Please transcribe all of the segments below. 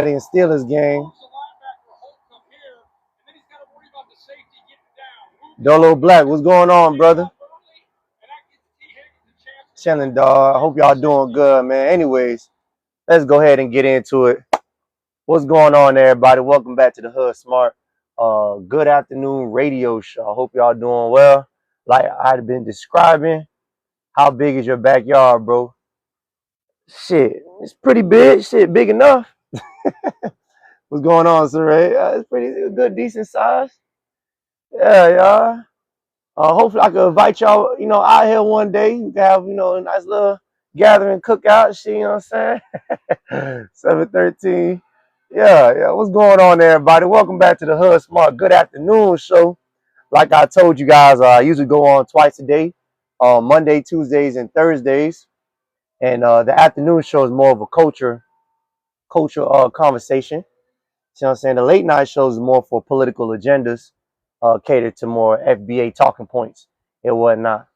in Steelers game. Dolo Black, what's going on, brother? Chilling, dog. I hope y'all doing good, man. Anyways, let's go ahead and get into it. What's going on, everybody? Welcome back to the Hood Smart Good Afternoon Radio Show. I hope y'all doing well. Like I've been describing, how big is your backyard, bro? Shit, it's pretty big. Shit, big enough. What's going on, sir? It's pretty good, decent size. Yeah, y'all. Hopefully I can invite y'all, out here one day. You can have, a nice little gathering cookout. Shit, you know what I'm saying? 713. Yeah. What's going on, everybody? Welcome back to the Hood Smart Good Afternoon Show. Like I told you guys, I usually go on twice a day, Monday, Tuesdays, and Thursdays. And the afternoon show is more of a culture conversation. You know what I'm saying? The late night shows is more for political agendas, catered to more FBA talking points and whatnot.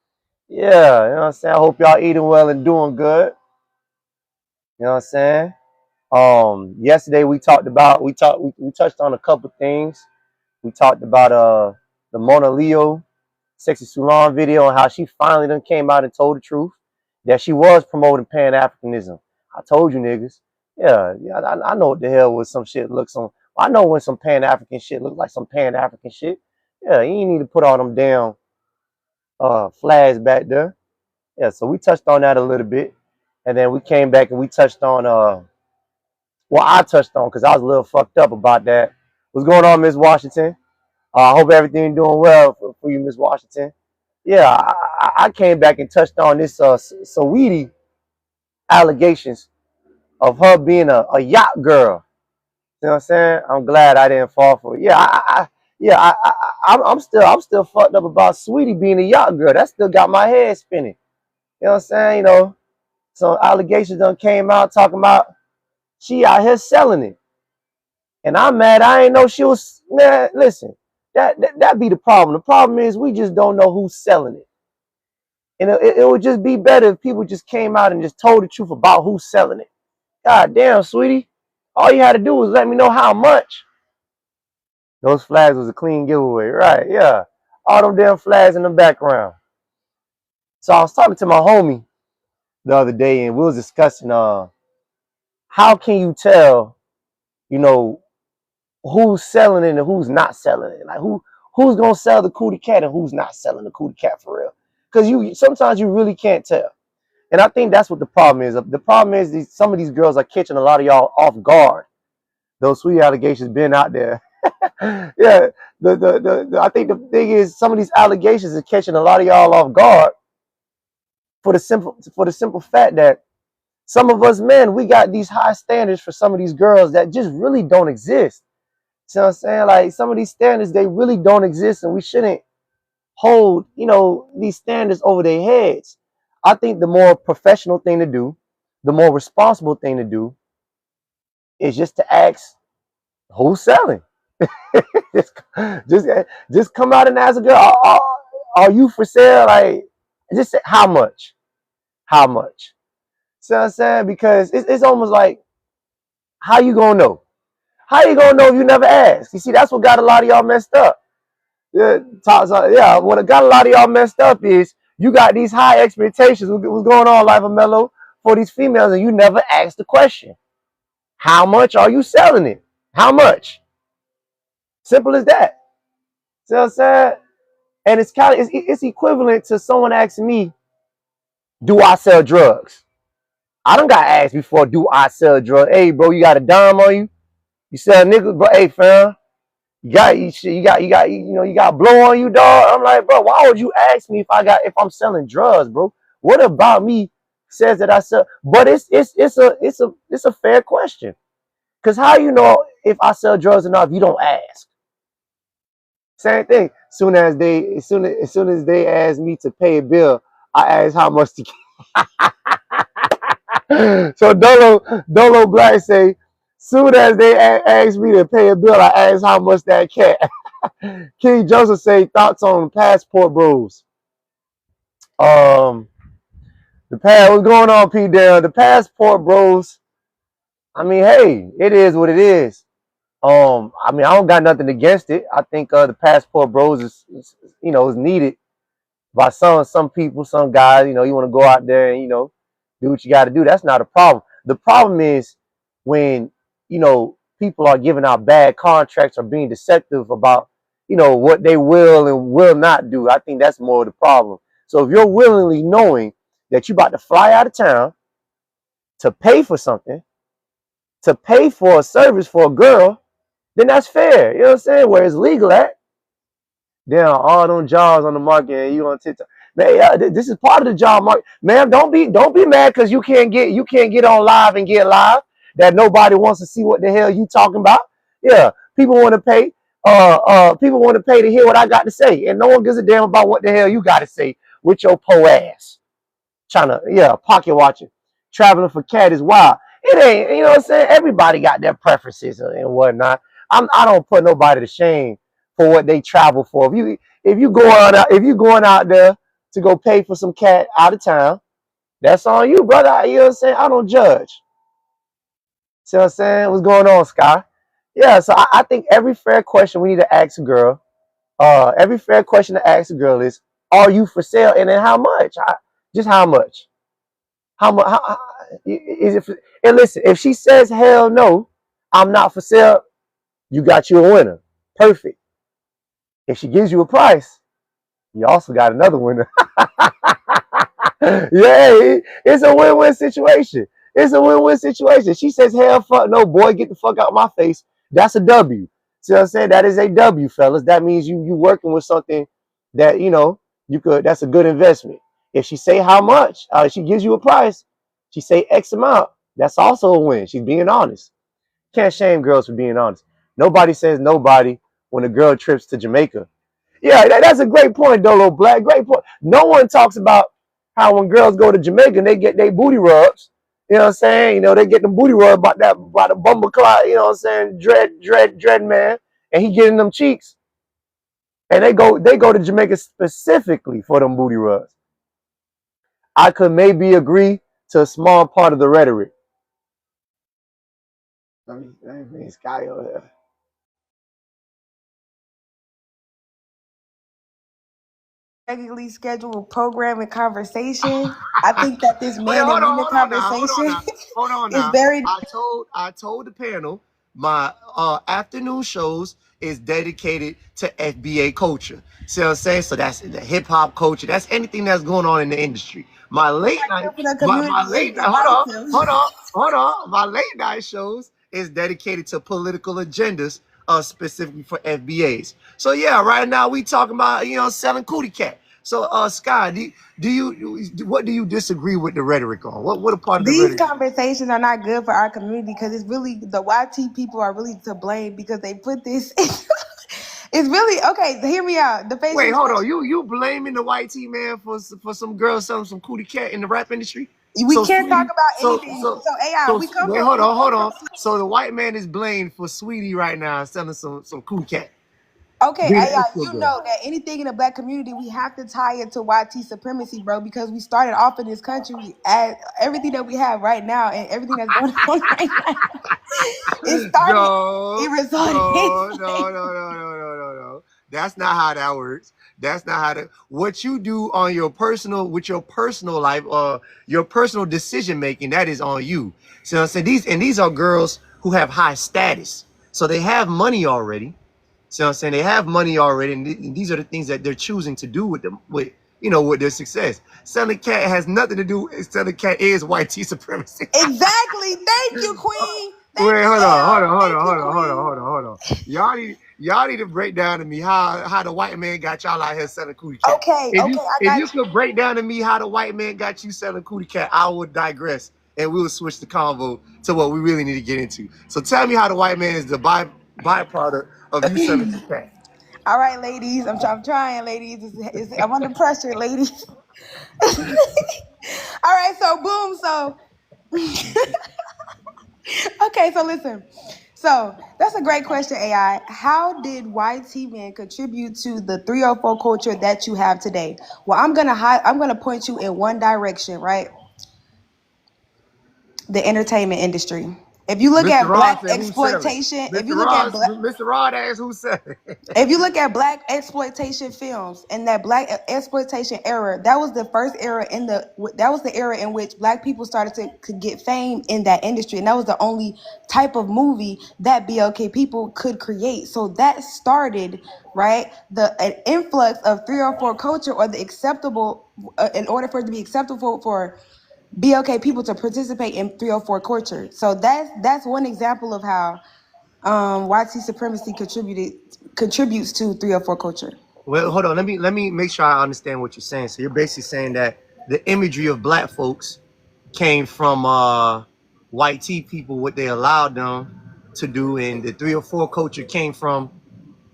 Yeah, you know what I'm saying? I hope y'all eating well and doing good. You know what I'm saying? Yesterday we touched on a couple things. We talked about the Mona Leo Sexy Sulan video and how she finally done came out and told the truth that she was promoting Pan-Africanism. I told you niggas. Yeah, I know what the hell was some shit looks on. I know when some Pan-African shit look like some Pan-African shit. Yeah, you ain't need to put all them damn flags back there. Yeah, so we touched on that a little bit. And then we came back and we touched on I touched on because I was a little fucked up about that. What's going on, Miss Washington? I hope everything doing well for you, Miss Washington. Yeah, I came back and touched on this Saweetie allegations of her being a yacht girl. You know what I'm saying? I'm glad I didn't fall for it. I'm still fucked up about Saweetie being a yacht girl. That still got my head spinning. You know what I'm saying? Some allegations done came out talking about she out here selling it. And I'm mad. I ain't know she was, man, listen, that be the problem. The problem is we just don't know who's selling it. And it would just be better if people just came out and just told the truth about who's selling it. God damn, sweetie. All you had to do was let me know how much. Those flags was a clean giveaway, right? Yeah. All them damn flags in the background. So I was talking to my homie the other day and we was discussing how can you tell, who's selling it and who's not selling it? Like who's gonna sell the cootie cat and who's not selling the cootie cat for real? Because sometimes you really can't tell. And I think that's what the problem is. The problem is some of these girls are catching a lot of y'all off guard. Those sweet allegations been out there. Yeah, I think the thing is some of these allegations are catching a lot of y'all off guard for the simple fact that some of us men, we got these high standards for some of these girls that just really don't exist. You know what I'm saying? Like some of these standards, they really don't exist, and we shouldn't hold, these standards over their heads. I think the more professional thing to do, the more responsible thing to do is just to ask who's selling. just come out and ask a girl, are you for sale? Like, just say how much? How much? See what I'm saying? Because it's almost like, how you gonna know? How you gonna know if you never ask? You see, that's what got a lot of y'all messed up. What got a lot of y'all messed up is you got these high expectations. What's going on, Life of Mellow, for these females, and you never ask the question. How much are you selling it? How much? Simple as that. See what I'm saying? And it's equivalent to someone asking me, do I sell drugs? I done got asked before, do I sell drugs? Hey, bro, you got a dime on you? You sell niggas, bro? Hey, fam, you got blow on you, dog. I'm like, bro, why would you ask me if I'm selling drugs, bro? What about me says that I sell? But it's a fair question, because how you know if I sell drugs or not if you don't ask? Same thing. As soon as they ask me to pay a bill, I ask how much to get. So Dolo Black say, soon as they ask me to pay a bill, I ask how much that cat. King Joseph say thoughts on passport bros. What's going on, P. Dale? The passport bros I mean, hey, it is what it is. I mean, I don't got nothing against it. I think the passport bros is needed by some people, some guys. You want to go out there and do what you got to do. That's not a problem. The problem is when people are giving out bad contracts or being deceptive about what they will and will not do. I think that's more of the problem. So if you're willingly knowing that you're about to fly out of town to pay for something, to pay for a service for a girl, then that's fair. You know what I'm saying? Where it's legal at. Then all them jobs on the market and you on TikTok. Man, yeah, this is part of the job market. Man, don't be mad because you can't get on live and get live. That nobody wants to see what the hell you talking about. Yeah, people want to pay. People want to pay to hear what I got to say, and no one gives a damn about what the hell you got to say with your po ass. Trying to pocket watching, traveling for cat is wild. It ain't, you know what I'm saying? Everybody got their preferences and whatnot. I don't put nobody to shame for what they travel for. If you going out there to go pay for some cat out of town, that's on you, brother. You know what I'm saying? I don't judge. See what I'm saying? What's going on, Sky? Yeah, so I think every fair question we need to ask a girl, every fair question to ask a girl is, are you for sale? And then how much? Just how much? How much? Is it? And listen, if she says hell no, I'm not for sale, you got you a winner. Perfect. If she gives you a price, you also got another winner. Yeah, it's a win-win situation. It's a win-win situation. She says hell fuck no, boy, get the fuck out of my face. That's a W. See what I'm saying? That is a W, fellas. That means you working with something that you could. That's a good investment. If she say how much, she gives you a price. She say X amount. That's also a win. She's being honest. Can't shame girls for being honest. Nobody says nobody when a girl trips to Jamaica. Yeah, that's a great point, Dolo Black. Great point. No one talks about how when girls go to Jamaica, they get their booty rubs. You know what I'm saying? They get the booty rub by the bumble clot, you know what I'm saying? Dread man. And he getting them cheeks. And they go to Jamaica specifically for them booty rubs. I could maybe agree to a small part of the rhetoric. Let me bring Sky over here. Regularly scheduled program and conversation. I think that this man and women conversation Hold on is now. very. I told the panel my afternoon shows is dedicated to FBA culture. See what I'm saying? So that's the hip hop culture. That's anything that's going on in the industry. My late night, The my community is late divisive. hold on. My late night shows is dedicated to political agendas, specifically for FBAs. So yeah, right now we talking about selling cootie cat. So Sky, what do you disagree with the rhetoric on? What a part of the These rhetoric? conversations are not good for our community because it's really the YT people are really to blame because they put this. It's really okay. Hear me out. The Wait, facial hold on. expression. You blaming the white tea man for some girls selling some cootie cat in the rap industry? We So can't talk Sweetie, about so anything. so So AI, so we come wait, from hold on. So the white man is blamed for Sweetie right now selling some cootie cat, okay, being an AI, escort you girl. know that anything in the black community, we have to tie it to YT supremacy, bro, because we started off in this country as everything that we have right now and everything that's going on right now. It started, it No, resulted in no, no, no, slavery. no, no, no, no, no. That's not how that works. That's not how that. What you do on your personal, with your personal life or your personal decision making, that is on you. So I'm saying these are girls who have high status, so they have money already. So I'm saying they have money already, and these are the things that they're choosing to do with them, with their success. Selling cat has nothing to do. Selling cat is white tea supremacy. Exactly. Thank you, Queen. Thank Wait, you, hold on, hold L. on, hold Thank on, you, hold on, hold on, Queen. hold on, hold on. Y'all need to break down to me how the white man got y'all out here selling cootie cat. Okay, If you okay, I if you got you. could break down to me how the white man got you selling cootie cat, I would digress and we'll switch the convo to what we really need to get into. So tell me how the white man is the byproduct of you selling cootie cat. All right, ladies. I'm trying, ladies. I'm under pressure, ladies. All right, so boom. Okay, so listen. So that's a great question, AI. How did YT men contribute to the 304 culture that you have today? Well, I'm gonna point you in one direction, right? The entertainment industry. If you look Mr. at Rod black said who's selling. exploitation, if you Mr. look at Rod, black Mr. Rod asked who's selling. if you look at black exploitation films and that black exploitation era, that was the first era that was the era in which black people started to could get fame in that industry, and that was the only type of movie that BLK people could create. So that started right the an influx of 304 culture, or the acceptable in order for it to be acceptable for BLK people to participate in 304 culture. So that's one example of how white supremacy contributes to 304 culture. Well, hold on. Let me make sure I understand what you're saying. So you're basically saying that the imagery of black folks came from white tea people, what they allowed them to do, and the 304 culture came from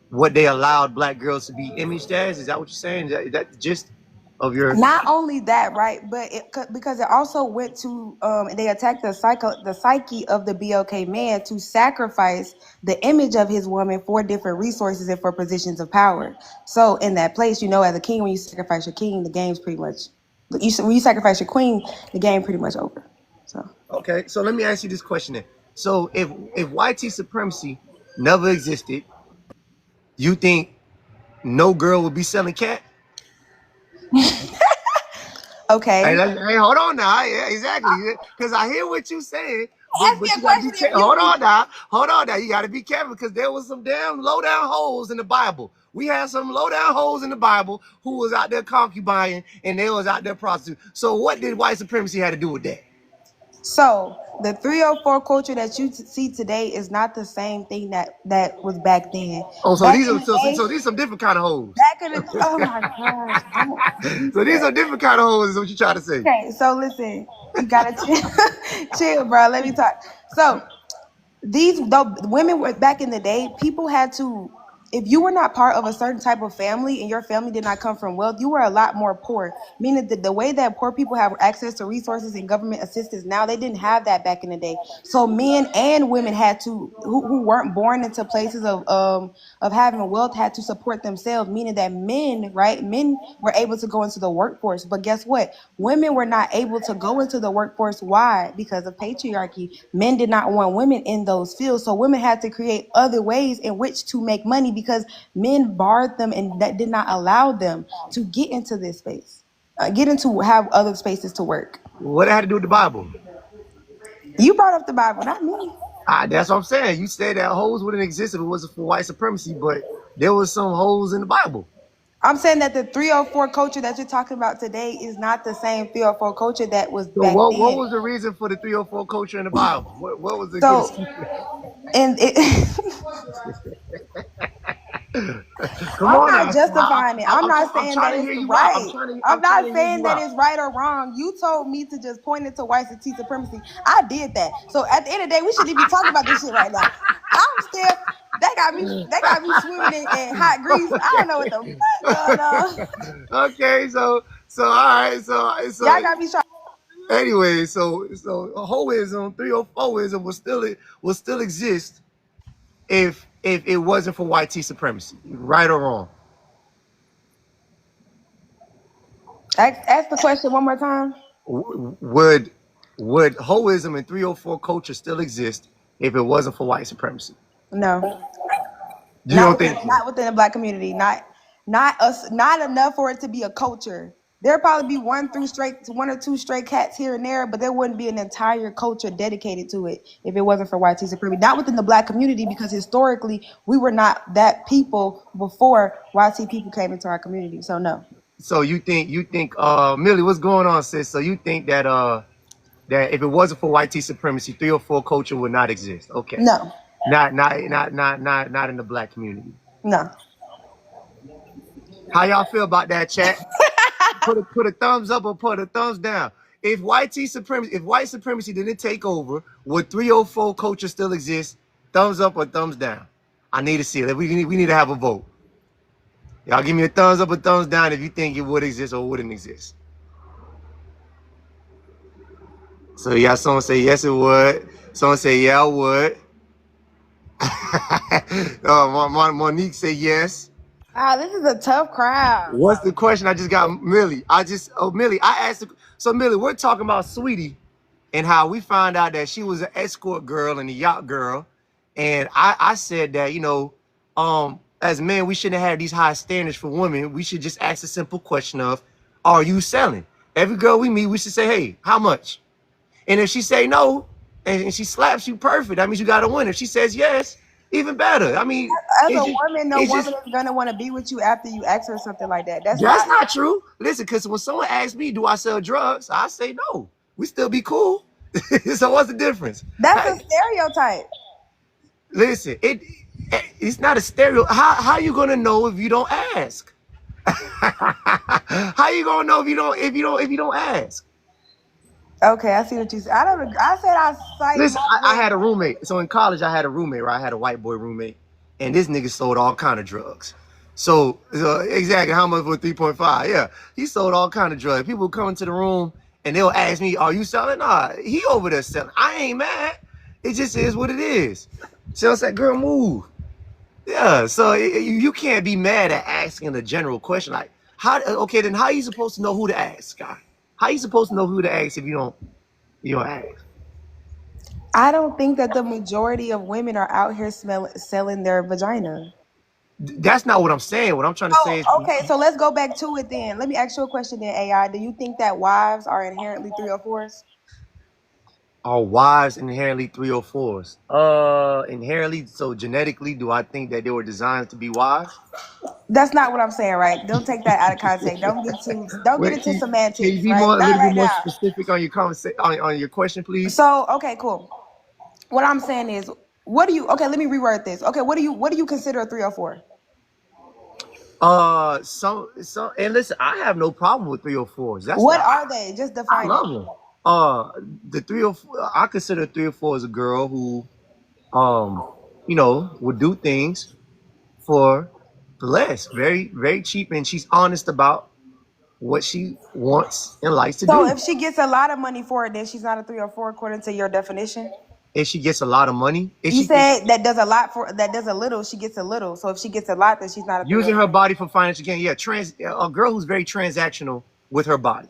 what they allowed black girls to be imaged as. Is that what you're saying? Is that the gist of your? Not only that, right, but because it also went to they attacked the psyche of the BLK man to sacrifice the image of his woman for different resources and for positions of power. So in that place, as a king, when you sacrifice your king, the game's pretty much when you sacrifice your queen, the game pretty much over. So Okay, so let me ask you this question then. So if white supremacy never existed, you think no girl would be selling cat? Hey, okay, hey, hold on now. Yeah, exactly. Because I hear what you're saying, ask me but a you gotta be question if careful. you Hold can. on now. Hold on now. You gotta be careful because there was some damn low down hoes in the Bible. We had some low down hoes in the Bible who was out there concubining and they was out there prostituting. So what did white supremacy have to do with that? So the 304 culture that you see today is not the same thing that was back then. Oh, so Back these in are the day, so these some different kind of hoes. back in the oh my gosh, don't do So these that. are different kind of hoes, is what you trying to say. Okay, so listen, you gotta chill, bro. Let me talk. So the women were back in the day, people had to, if you were not part of a certain type of family and your family did not come from wealth, you were a lot more poor, meaning that the way that poor people have access to resources and government assistance now, they didn't have that back in the day. So men and women had to who weren't born into places of having wealth had to support themselves, meaning that men were able to go into the workforce. But guess what? Women were not able to go into the workforce. Why? Because of patriarchy. Men did not want women in those fields. So women had to create other ways in which to make money because men barred them and that did not allow them to get into this space, get into have other spaces to work. What that had to do with the Bible? You brought up the Bible, not me. That's what I'm saying. You said that hoes wouldn't exist if it wasn't for white supremacy, but there was some hoes in the Bible. I'm saying that the 304 culture that you're talking about today is not the same 304 culture that was So back what then. was the reason for the 304 culture in the Bible? What was a good So, excuse? and it, Come I'm on not now. justifying it. I'm not I'm saying trying that to it's hear you out. right. I'm I'm trying not to hear saying you that out. it's right or wrong. You told me to just point it to white supremacy. I did that. So at the end of the day, we shouldn't even be talking about this shit right now. I'm still. They got me swimming in hot grease. I don't Okay. know what the fuck going on. Okay. So all right. Y'all got me trying. Anyway. So hoism 304ism will still exist if it wasn't for white supremacy, right or wrong. Ask the question one more time. Would hoism and 304 culture still exist if it wasn't for white supremacy? No. You don't think so? Not within the black community. Not us. Not enough for it to be a culture. There'd probably be one or two stray cats here and there, but there wouldn't be an entire culture dedicated to it if it wasn't for white supremacy. Not within the black community, because historically we were not that people before white people came into our community. So no, So you think Millie, what's going on, sis? So you think that if it wasn't for white supremacy, 304 culture would not exist. Okay. no, Not in the black community. no. How y'all feel about that, chat? Put a thumbs up or put a thumbs down. If white supremacy didn't take over, would 304 culture still exist? Thumbs up or thumbs down? I need to see it. We need to have a vote. Y'all give me a thumbs up or thumbs down if you think it would exist or wouldn't exist. So yeah, someone say yes it would. Someone say yeah it would. Monique say yes. Ah, this is a tough crowd. What's the question? I just got Millie. Millie, I asked. So Millie, we're talking about Saweetie and how we found out that she was an escort girl and a yacht girl. And I said that, as men, we shouldn't have these high standards for women. We should just ask a simple question of, are you selling? Every girl we meet, we should say, hey, how much? And if she say no, and she slaps you, perfect. That means you got to win. If she says yes, even better. I mean, As a it's just, woman, no it's woman just is gonna want to be with you after you ask her something like that. That's that's not. not true. Listen, because when someone asks me, do I sell drugs? I say no. We still be cool. So what's the difference? That's a Hey, stereotype. listen, it's not a stereo. How you gonna know if you don't ask? How you gonna know if you don't ask? Okay, I see what you said. I don't. I said I cite Listen, my I women. had a roommate. So in college, I had a roommate, right? I had a white boy roommate, and this nigga sold all kind of drugs. So exactly how much for 3.5? Yeah, he sold all kind of drugs. People come into the room and they'll ask me, "Are you selling?" Nah, he over there selling. I ain't mad. It just is what it is. So I said, "Girl, move." Yeah. So you can't be mad at asking a general question like, "How?" Okay, then how you supposed to know who to ask, guy? How you supposed to know who to ask if you don't ask? I don't think that the majority of women are out here selling their vagina. That's not what I'm saying. What I'm trying to say is, Oh, okay. So let's go back to it then. Let me ask you a question then, AI. Do you think that wives are inherently 304s? are wives inherently 304s? Inherently. So genetically, do I think that they were designed to be wives? That's not what I'm saying, right? Don't take that out of context. Don't get Wait, into can you semantics, be right? more a Not little bit right more now. specific on your conversation on your question, please? So, okay, cool. What I'm saying is, what do you okay, let me reword this. Okay, what do you consider a 304? Some, and listen, I have no problem with 304s. That's What I, are they? Just I define it. love them. Uh, the 304, I consider 304 as a girl who, um, would do things for less, very, very cheap, and she's honest about what she wants and likes to So do. if she gets a lot of money for it, then she's not a 304 according to your definition. If she gets a lot of money, if You she if said that does a lot for that does a little, she gets a little. So if she gets a lot, then she's not a using her 304. body for financial gain, yeah, a girl who's very transactional with her body,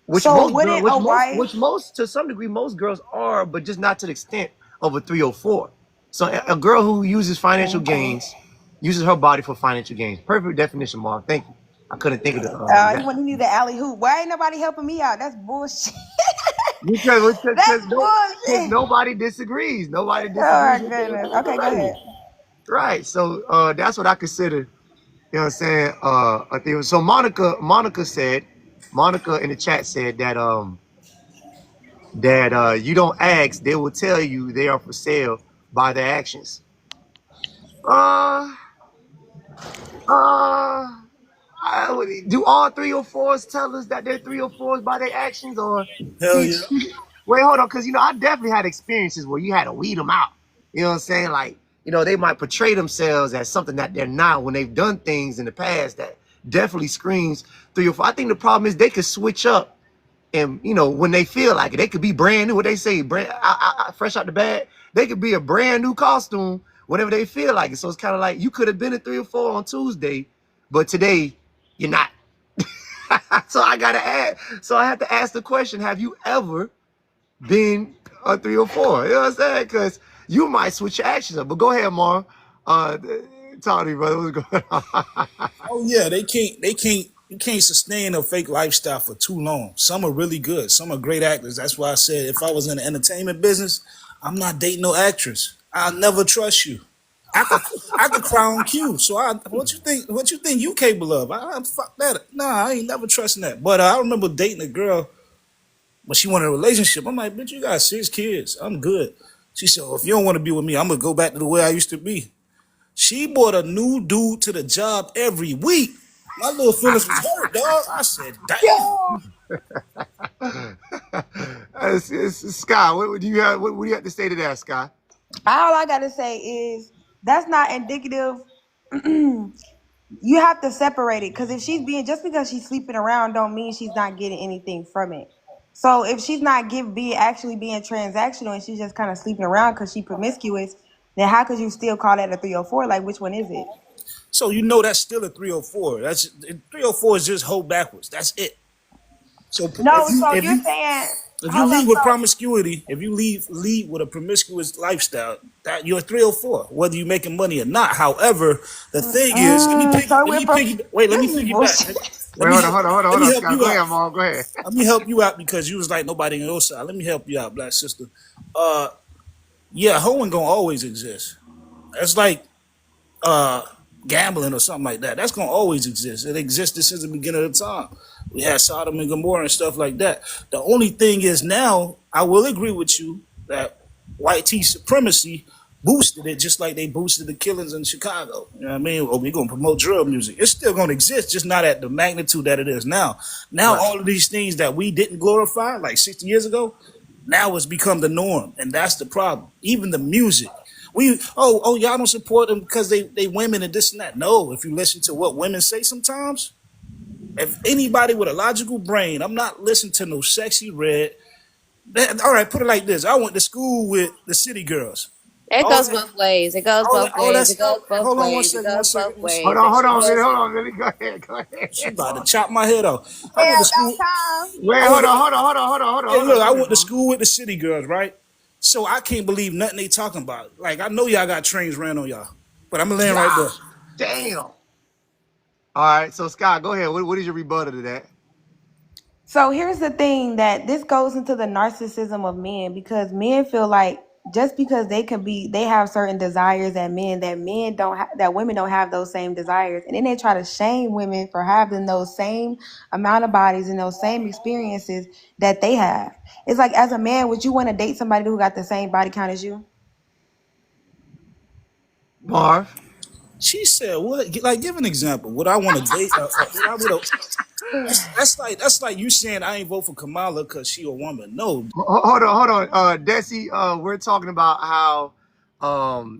which So most girl, wouldn't a wife which most to some degree most girls are, but just not to the extent of a 304. So a girl who uses financial okay. gains uses her body for financial gains. Perfect definition, Mark. Thank you. I couldn't think of the He exact. want he need the alley hoop. Why ain't nobody helping me out? That's bullshit. That's Because bullshit. nobody disagrees. Nobody Oh disagrees my with the goodness. Okay, go lady. ahead. Right. So that's what I consider. You know what I'm saying? I think so. Monica in the chat said that you don't ask, they will tell you they are for sale by their actions. Uh, uh, do all 304s tell us that they're 304s by their actions, or Hell she, yeah. she wait, hold on, because I definitely had experiences where you had to weed them out. You know what I'm saying? Like, they might portray themselves as something that they're not when they've done things in the past that definitely screams 304. I think the problem is they could switch up, and when they feel like it, they could be brand new. What they say, fresh out the bag. They could be a brand new costume whenever they feel like it. So it's kind of like you could have been a 304 on Tuesday, but today you're not. So I gotta add. So I have to ask the question: have you ever been a 304? You know what I'm saying? Because you might switch your actions up. But go ahead, Mar. Uh, Talk to me, brother. What's going on? Oh yeah, they can't you can't sustain a fake lifestyle for too long. Some are really good. Some are great actors. That's why I said if I was in the entertainment business, I'm not dating no actress. I'll never trust you. I could I could cry on cue. So what you think you capable of? Fuck that. Nah, I ain't never trusting that. But I remember dating a girl, but she wanted a relationship. I'm like, bitch, you got 6 kids. I'm good. She said, well, if you don't want to be with me, I'm gonna go back to the way I used to be. She brought a new dude to the job every week. My little feelings was hurt, dog. I said, damn. Yo, Sky, what do you have? What do you have to say to that, Sky? all I gotta say is that's not indicative. You have to separate it because if she's being just because she's sleeping around don't mean she's not getting anything from it. So if she's not being transactional and she's just kind of sleeping around because she's promiscuous, then how could you still call that a 304? Like which one is it? So you know that's still a 304. That's 304 is just hold backwards. That's it. So No, if you so if you're you saying If you Hold up. lead with So, promiscuity, if you lead with a promiscuous lifestyle, that you're 3 or 4, whether you're making money or not. However, the thing is, so let we're me from piggy, wait, let me this is piggyback. bullshit. Wait, hold on, hold on, hold on, Let hold me on, help Scott. you Go out. ahead, Mom. Go ahead. Let me help you out because you was like nobody on your side. Let me help you out, black sister. Yeah, hoeing gonna always exist. It's like uh gambling or something like that. That's gonna always exist. It existed since the beginning of the time. We had Sodom and Gomorrah and stuff like that. The only thing is now, I will agree with you that white tea supremacy boosted it just like they boosted the killings in Chicago. You know what I mean? Or we're gonna promote drug music. It's still gonna exist, just not at the magnitude that it is now. Now Right. all of these things that we didn't glorify like 60 years ago, now it's become the norm. And that's the problem. Even the music. Y'all don't support them because they women and this and that. No, if you listen to what women say sometimes, if anybody with a logical brain, I'm not listening to no sexy red. All right, put it like this: I went to school with the city girls. It All goes that, both ways. It goes both all that ways. It stuff. goes both Hold on one ways. It second, one goes second. both Hold ways. on, It hold on, goes. Lily. Hold on, Lily. Go ahead, go She ahead, about to Mom. chop my head off. I went Yeah, to school. about time. Wait, I went. hold on, hold on, hold on, hold on, hold on, Hey, hold on. look, I Go ahead, went to Mom. school with the city girls, right? So I can't believe nothing they talking about. Like I know y'all got trains ran on y'all, but I'm gonna land right there. God damn. All right, so Scott, go ahead. What is your rebuttal to that? So here's the thing that this goes into the narcissism of men because men feel like just because they have certain desires that men don't that women don't have those same desires, and then they try to shame women for having those same amount of bodies and those same experiences that they have. It's like as a man, would you want to date somebody who got the same body count as you? Marv. She said, "What? Like, give an example. Would I want to date? Would I would? That's like you saying I ain't vote for Kamala because she a woman. No, Hold on, hold on. Desi, we're talking about how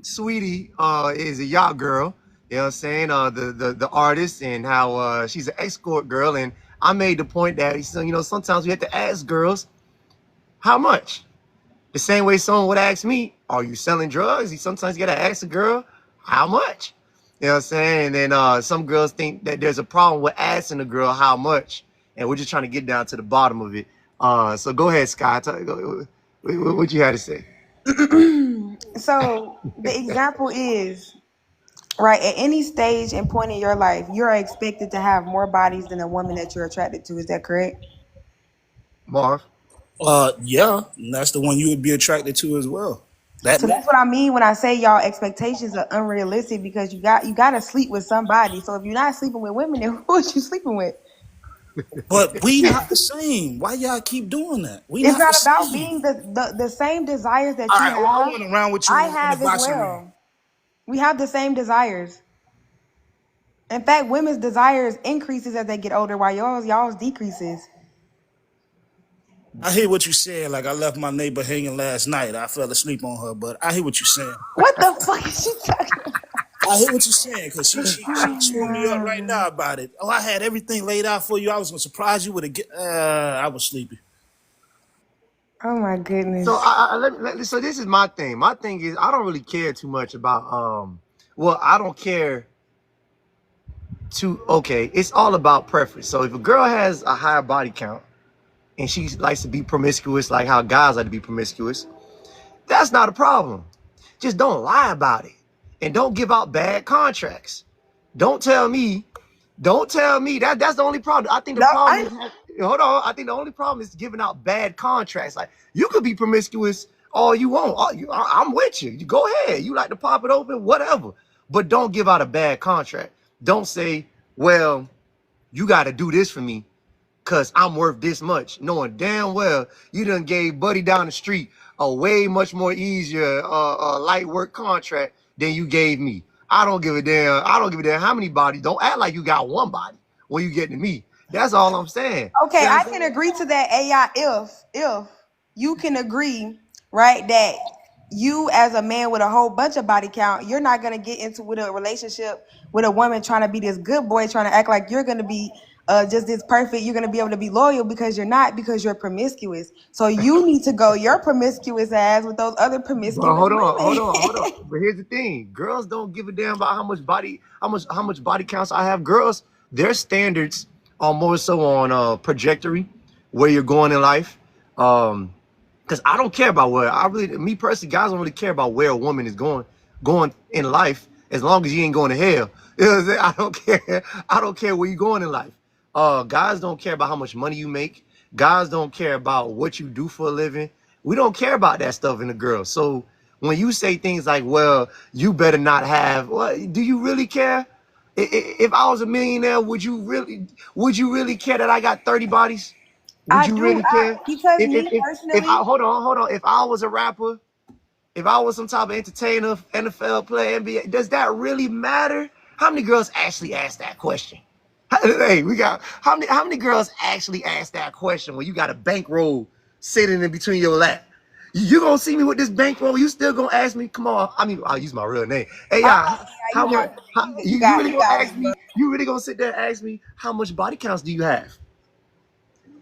Saweetie is a yacht girl, you know what I'm saying? The artist, and how she's an escort girl. And I made the point that sometimes we have to ask girls how much. The same way someone would ask me, are you selling drugs? You sometimes gotta ask a girl how much. You know what I'm saying? And then some girls think that there's a problem with asking a girl how much, and we're just trying to get down to the bottom of it. So go ahead, Scott. What you had to say? So the example is right at any stage and point in your life, you're expected to have more bodies than a woman that you're attracted to. Is that correct? Marv. yeah, and that's the one you would be attracted to as well. That So that's what I mean when I say y'all expectations are unrealistic because you got to sleep with somebody. So if you're not sleeping with women, then who is you sleeping with? but we not the same. Why y'all keep doing that? We It's not the not about same. being the same desires that All you right, well, I have. went around with you I in the have as boxing ring. well. We have the same desires. In fact, women's desires increases as they get older, while y'all's decreases. I hear what you saying. Like I left my neighbor hanging last night. I fell asleep on her, but I hear what you're saying. What the fuck is she talking about? I hear what you're saying because she chewing me up right now about it. Oh, I had everything laid out for you. I was gonna surprise you with I was sleepy. Oh my So goodness. so this is my thing. My thing is I don't really care too much about well, I don't care too. Okay, it's all about preference. So if a girl has a higher body count and she likes to be promiscuous, like how guys like to be promiscuous, that's not a problem. Just don't lie about it. And don't give out bad contracts. Don't tell me, don't tell me that's the only problem. I think the No, problem I is hold on. I think the only problem is giving out bad contracts. Like you could be promiscuous all you want. I'm with you. You go ahead. You like to pop it open, whatever. But don't give out a bad contract. Don't say, well, you got to do this for me because I'm worth this much, knowing damn well you done gave Buddy down the street a way much more easier light work contract than you gave me. I don't give a damn. I don't give a damn how many bodies. Don't act like you got one body when you get to me. That's all I'm saying. okay, You know what I I'm can saying? agree to that AI if you can agree, right, that you as a man with a whole bunch of body count, you're not gonna get into with a relationship with a woman trying to be this good boy, trying to act like you're gonna be just this perfect, you're gonna be able to be loyal because you're not, because you're promiscuous. So you need to go your promiscuous ass with those other But promiscuous hold on, hold women. on, hold on. But here's the thing: girls don't give a damn about how much body counts I have. Girls, their standards are more so on trajectory, where you're going in life. Because I don't care about where me personally, guys don't really care about where a woman is going in life as long as you ain't going to hell. You know what I'm saying? I don't care. I don't care where you going in life. Guys don't care about how much money you make. Guys don't care about what you do for a living. We don't care about that stuff in a girl. So when you say things like, well, you better not have, well, do you really care? If I was a millionaire, would you really care that I got 30 bodies? Would I you do, really care? because me If personally, I hold on, if I was a rapper, if I was some type of entertainer, NFL player, NBA, does that really matter? How many girls actually ask that question? Hey, we got how many girls actually ask that question when you got a bankroll sitting in between your lap? You gonna see me with this bankroll? You still gonna ask me? Come on, I mean, I'll use my real name. Hey, yeah, yeah, how much? You really you gonna got ask me, bro. me? You really gonna sit there and ask me how much body counts do you have?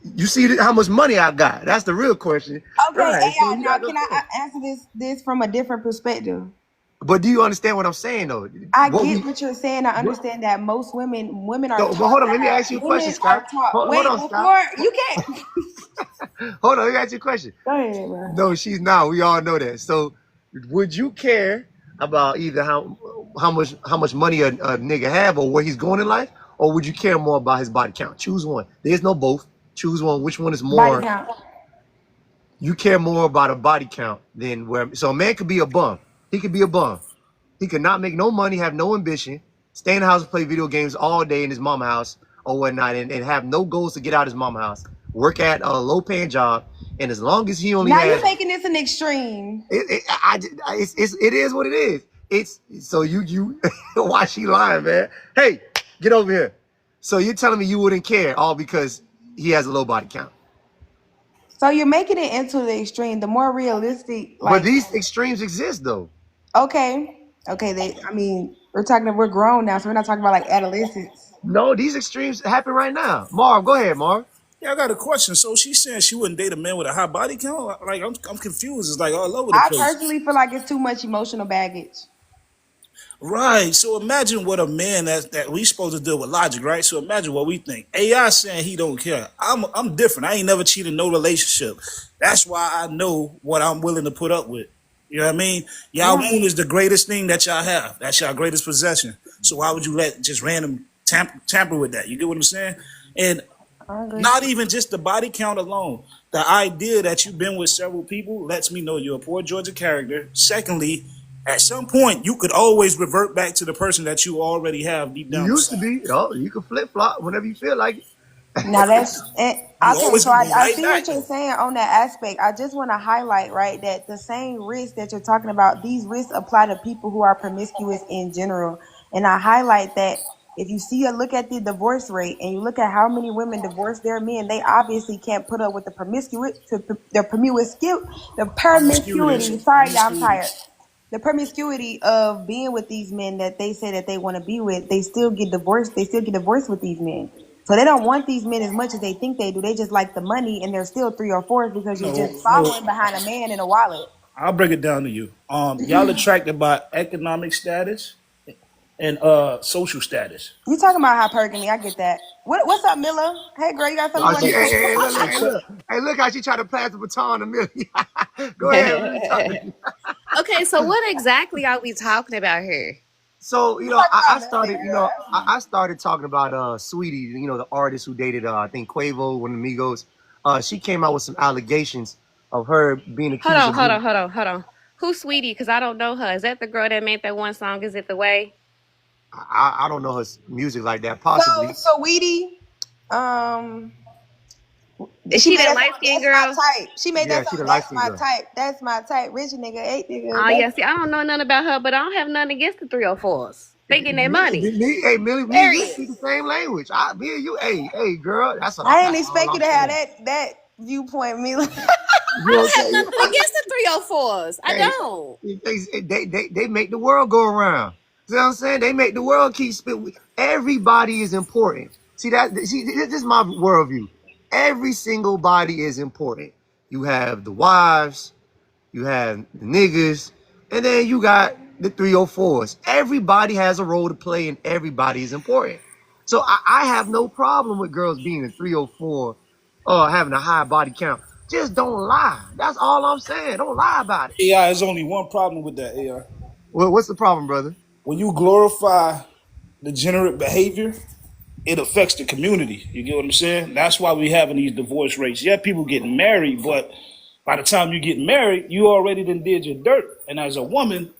You see how much money I got? That's the real question, Okay, right? So AI. you Now, got can no I sense. answer this from a different perspective? But do you understand what I'm saying though? I What get we what you're saying. I what? understand that most women are No, but taught hold on. to Let me have. ask you a question, Women are Scott. taught. Hold Wait, on, Scott. before you can't. Hold on. Let me ask you a question. Go ahead, bro. No, she's not. We all know that. So, would you care about either how much money a nigga have or where he's going in life, or would you care more about his body count? Choose one. There's no both. Choose one. Which one is Body more? count. You care more about a body count than where. So a man could be a bum. He could be a bum. He could not make no money, have no ambition, stay in the house and play video games all day in his mama house or whatnot, and have no goals to get out of his mama house. Work at a low paying job, and as long as he only Now you're has making this an extreme. it is what it is. It's so you why she lying, man? Hey, get over here. So you're telling me you wouldn't care all because he has a low body count? So you're making it into the extreme. The more realistic, But like, these extremes exist though. okay, okay. I mean, we're grown now, so we're not talking about like adolescents. No, these extremes happen right now. Marv, go ahead, Marv. Yeah, I got a question. So she's saying she wouldn't date a man with a high body count? Like, I'm confused. It's like all over the I place. personally feel like it's too much emotional baggage. Right. So imagine what a man that we supposed to deal with logic, right? So imagine what we think. AI saying he don't care. I'm different. I ain't never cheated no relationship. That's why I know what I'm willing to put up with. You know what I mean? Y'all Yeah, wound is the greatest thing that y'all have. That's your greatest possession. So why would you let just random tamper with that? You get what I'm saying? And I agree. not even just the body count alone. The idea that you've been with several people lets me know you're a poor Georgia character. Secondly, at some point, you could always revert back to the person that you already have deep You down used to inside. be. Oh, you can flip flop whenever you feel like it. Now that's You okay. always So gonna be I right see what back you're though. saying on that aspect. I just want to highlight, right, that the same risks that you're talking about, these risks apply to people who are promiscuous in general. And I highlight that if you see a look at the divorce rate and you look at how many women divorce their men, they obviously can't put up with the promiscuity. Sorry, y'all, I'm Promiscuity. tired. The promiscuity of being with these men that they say that they want to be with, they still get divorced. They still get divorced with these men. So they don't want these men as much as they think they do. They just like the money, and they're still three or fours because you're No, just no. following behind a man in a wallet. I'll break it down to you. Y'all attracted by economic status and social status. You talking about hypergamy? I get that. What's up, Miller? Hey, girl, you got something Oh, you want she, to hey, say? hey, look, So hey, check. look, hey, look how she tried to pass the baton to Millie. Go ahead, Millie, talk to me. Okay, so what exactly are we talking about here? So, You talking I about Melly, started, I started talking about Saweetie, the artist who dated I think Quavo, one of the Migos. She came out with some allegations of her being Hold accused on, of hold being. on, hold on, hold on. Who's Sweetie? Because I don't know her. Is that the girl that made that one song? Is it the way? I don't know her music like that, girl? possibly. So, Weedy, um, Is she she made that that light song. skinned That's my girl? type. She made Yeah, that she song. the light That's skinned my girl. type. That's my type. Rich nigga, eight nigga. Oh, yeah. See, I don't know nothing about her, but I don't have nothing against the 304s. They getting their money. Hey, Millie, me and you Period. speak the same language. Me and you, hey, girl, I ain't that's all expect you I'm to have saying. that viewpoint, Mila. You I know what don't have I'm nothing saying? against the 304s. I Hey, don't. they make the world go around. You know what I'm saying? They make the world keep spinning. Everybody is important. See, this is my worldview. Every single body is important. You have the wives, you have the niggas, and then you got the 304s. Everybody has a role to play, and everybody is important. So I have no problem with girls being a 304 or having a high body count. Just don't lie. That's all I'm saying. Don't lie about it. AI, there's only one problem with that, AI. Well, what's the problem, brother? When you glorify degenerate behavior, it affects the community. You get what I'm saying? That's why we having these divorce rates. Yeah, people getting married, but by the time you get married, you already done did your dirt. And as a woman,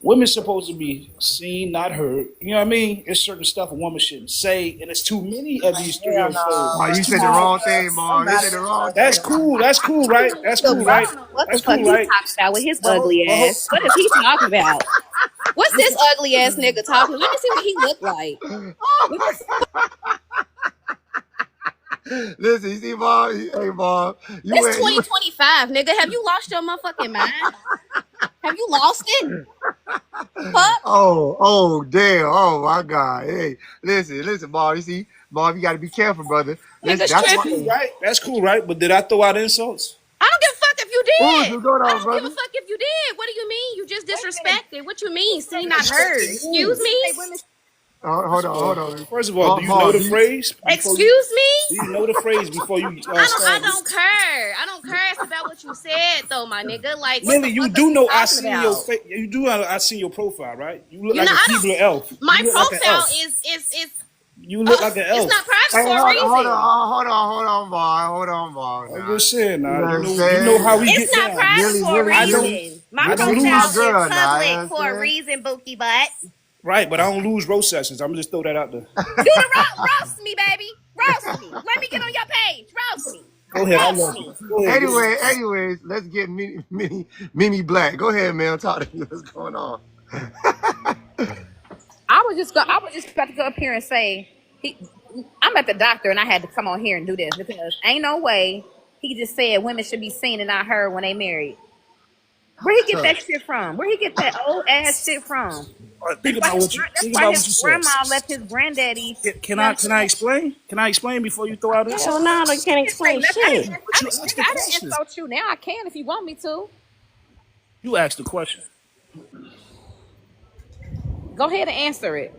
women's supposed to be seen, not heard. You know what I mean? It's certain stuff a woman shouldn't say, and it's too many of these Hell stereotypes. no. Oh, It's you too said the many. wrong thing, Marv. You Somebody said the wrong That's thing. cool. That's cool, right? That's cool, I right? don't know what the That's fuck cool, he right? talking about with his But, ugly but ass. What is he talking about? What's this ugly ass nigga talking? Let me see what he look like. What the Listen, you see, Marv? Hey, Marv. You It's went. 2025, nigga. Have you lost your motherfucking mind? Have you lost it? Fuck. Oh, damn. Oh, my God. Hey, listen, Marv. You see, Marv, you got to be careful, brother. Listen, Niggas that's that's why. cool, tripping. right? That's cool, right? But did I throw out insults? I don't give a fuck if you What's did. going I on, don't give brother? a fuck if you did. What do you mean? You just wait a minute. disrespected. What you mean? Seen, not heard. Disrespecting Excuse who? me? Say women Hold on, hold on. First of all, do you know Marv, the phrase before you? Excuse Do me? you know the phrase before you I start? don't care. I don't care. It's about what you said though, my nigga. Like, what the Millie, you fuck are do you know I talking seen your about? face. You do know I seen your profile, right? You look You like know, a I don't. Keebler elf. My You look like an profile elf. is You look like an it's elf. not private Hey, for a reason. hold on, Marv. Hold on, Marv. I'm Now, just saying, you know now what I'm you know saying? how we It's get not down. private for a I don't reason. My I don't Millie, my profile lose is girl. Now, you know public what for a I'm reason, Bookie Butt. right, but I don't lose roast sessions. I'm gonna just throw that out there. Do the roast me, baby. Roast me. Let me get on your page. Roast me. Go ahead, I Roast love you. me. Go ahead, go ahead. Anyways, let's get Mimi Black. Go ahead, man. Talk to me. What's going on? I was just about to go up here and say he I'm at the doctor and I had to come on here and do this because ain't no way he just said women should be seen and not heard when they married. Where he get that shit from? Where he get that old ass shit from? All right, That's why that's think why about his what you said. grandma left his granddaddy. Can You know I what I'm saying? explain? Can I explain before you throw out Hell insults? no, they can't Didn't say explain left. shit. But you asked the I didn't question. insult you. Now I can if you want me to. You asked the question. Go ahead and answer it.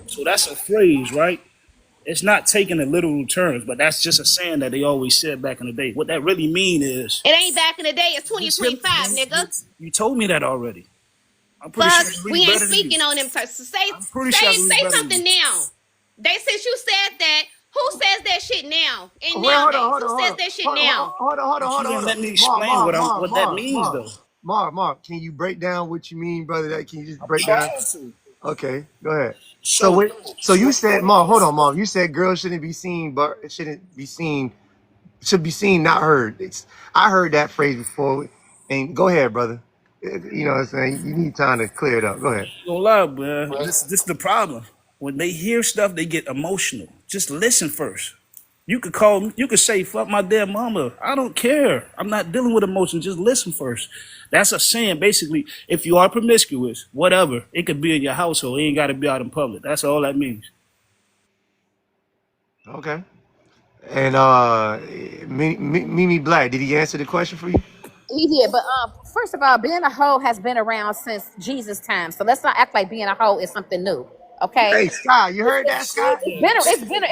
So that's a phrase, right? It's not taking in literal terms, but that's just a saying that they always said back in the day. What that really mean is, It ain't back in the day. It's just hear 2025, nigga. you told me that already. I'm pretty Fuck, sure I can we read ain't better than you. speaking on them terms. So say I'm pretty sure I can read better than something you. now. They since you said that, who says that shit now? And Well, nowadays, who says that shit now? But you didn't let me Marv, explain Marv, Marv, what that Marv, means, Marv, though. Marv. Can you break down what you mean, brother? That can you just I'm break down? trying to. Okay, go ahead. So So, wait, so you said, Marv, hold on, Marv. You said girls shouldn't be seen, but it shouldn't be seen, should be seen, not heard. I heard that phrase before. And go ahead, brother. You know what I'm saying? You need time to clear it up. Go ahead. don't lie, man. This is the problem. When they hear stuff, they get emotional. Just listen first. You could call me, you could say, fuck my dead mama. I don't care. I'm not dealing with emotions. Just listen first. That's a saying, basically, if you are promiscuous, whatever, it could be in your household. It ain't got to be out in public. That's all that means. Okay. And Mimi Black, did he answer the question for you? He did, but first of all, being a hoe has been around since Jesus' time. So let's not act like being a hoe is something new. Okay, Hey, Sky, you heard You that, said Sky? that.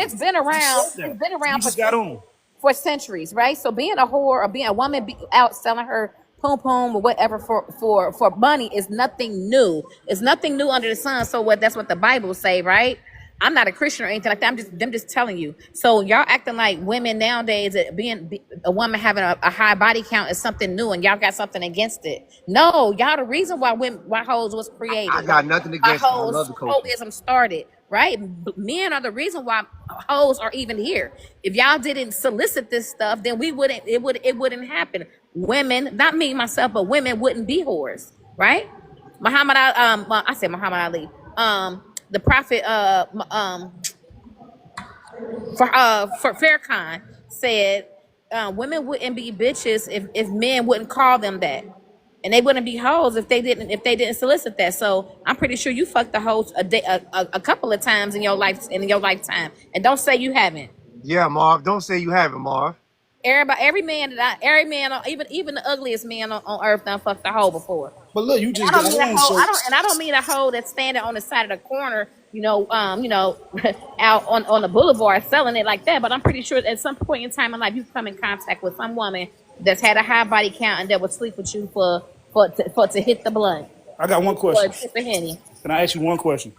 it's been You around. said It's that. been You around just got on. for centuries, right? So being a whore or being a woman out selling her poom poom or whatever for money is nothing new. It's nothing new under the sun. So what? That's what the Bible say, right? I'm not a Christian or anything like that. I'm just telling you. So y'all acting like women nowadays that a woman having a high body count is something new, and y'all got something against it. No, y'all the reason why hoes was I created, got nothing why against it. I love the culture. hoism started, right? Men are the reason why hoes are even here. If y'all didn't solicit this stuff, then it wouldn't happen. Women, not me myself, but women wouldn't be whores, right? I said Muhammad Ali. The prophet for Farrakhan said women wouldn't be bitches if men wouldn't call them that, and they wouldn't be hoes if they didn't solicit that. So I'm pretty sure you fucked the hoes a couple of times in your lifetime, and don't say you haven't. Yeah, Marv. Don't say you haven't, Marv. Every man, even the ugliest man on earth done fucked a hoe before. But look, you I just don't got mean a on, hoe. so I don't mean a hoe that's standing on the side of the corner out on the boulevard selling it like that. But I'm pretty sure at some point in time in life you come in contact with some woman that's had a high body count and that would sleep with you for to hit the blunt I got one or question. just a henny. Can I ask you one question?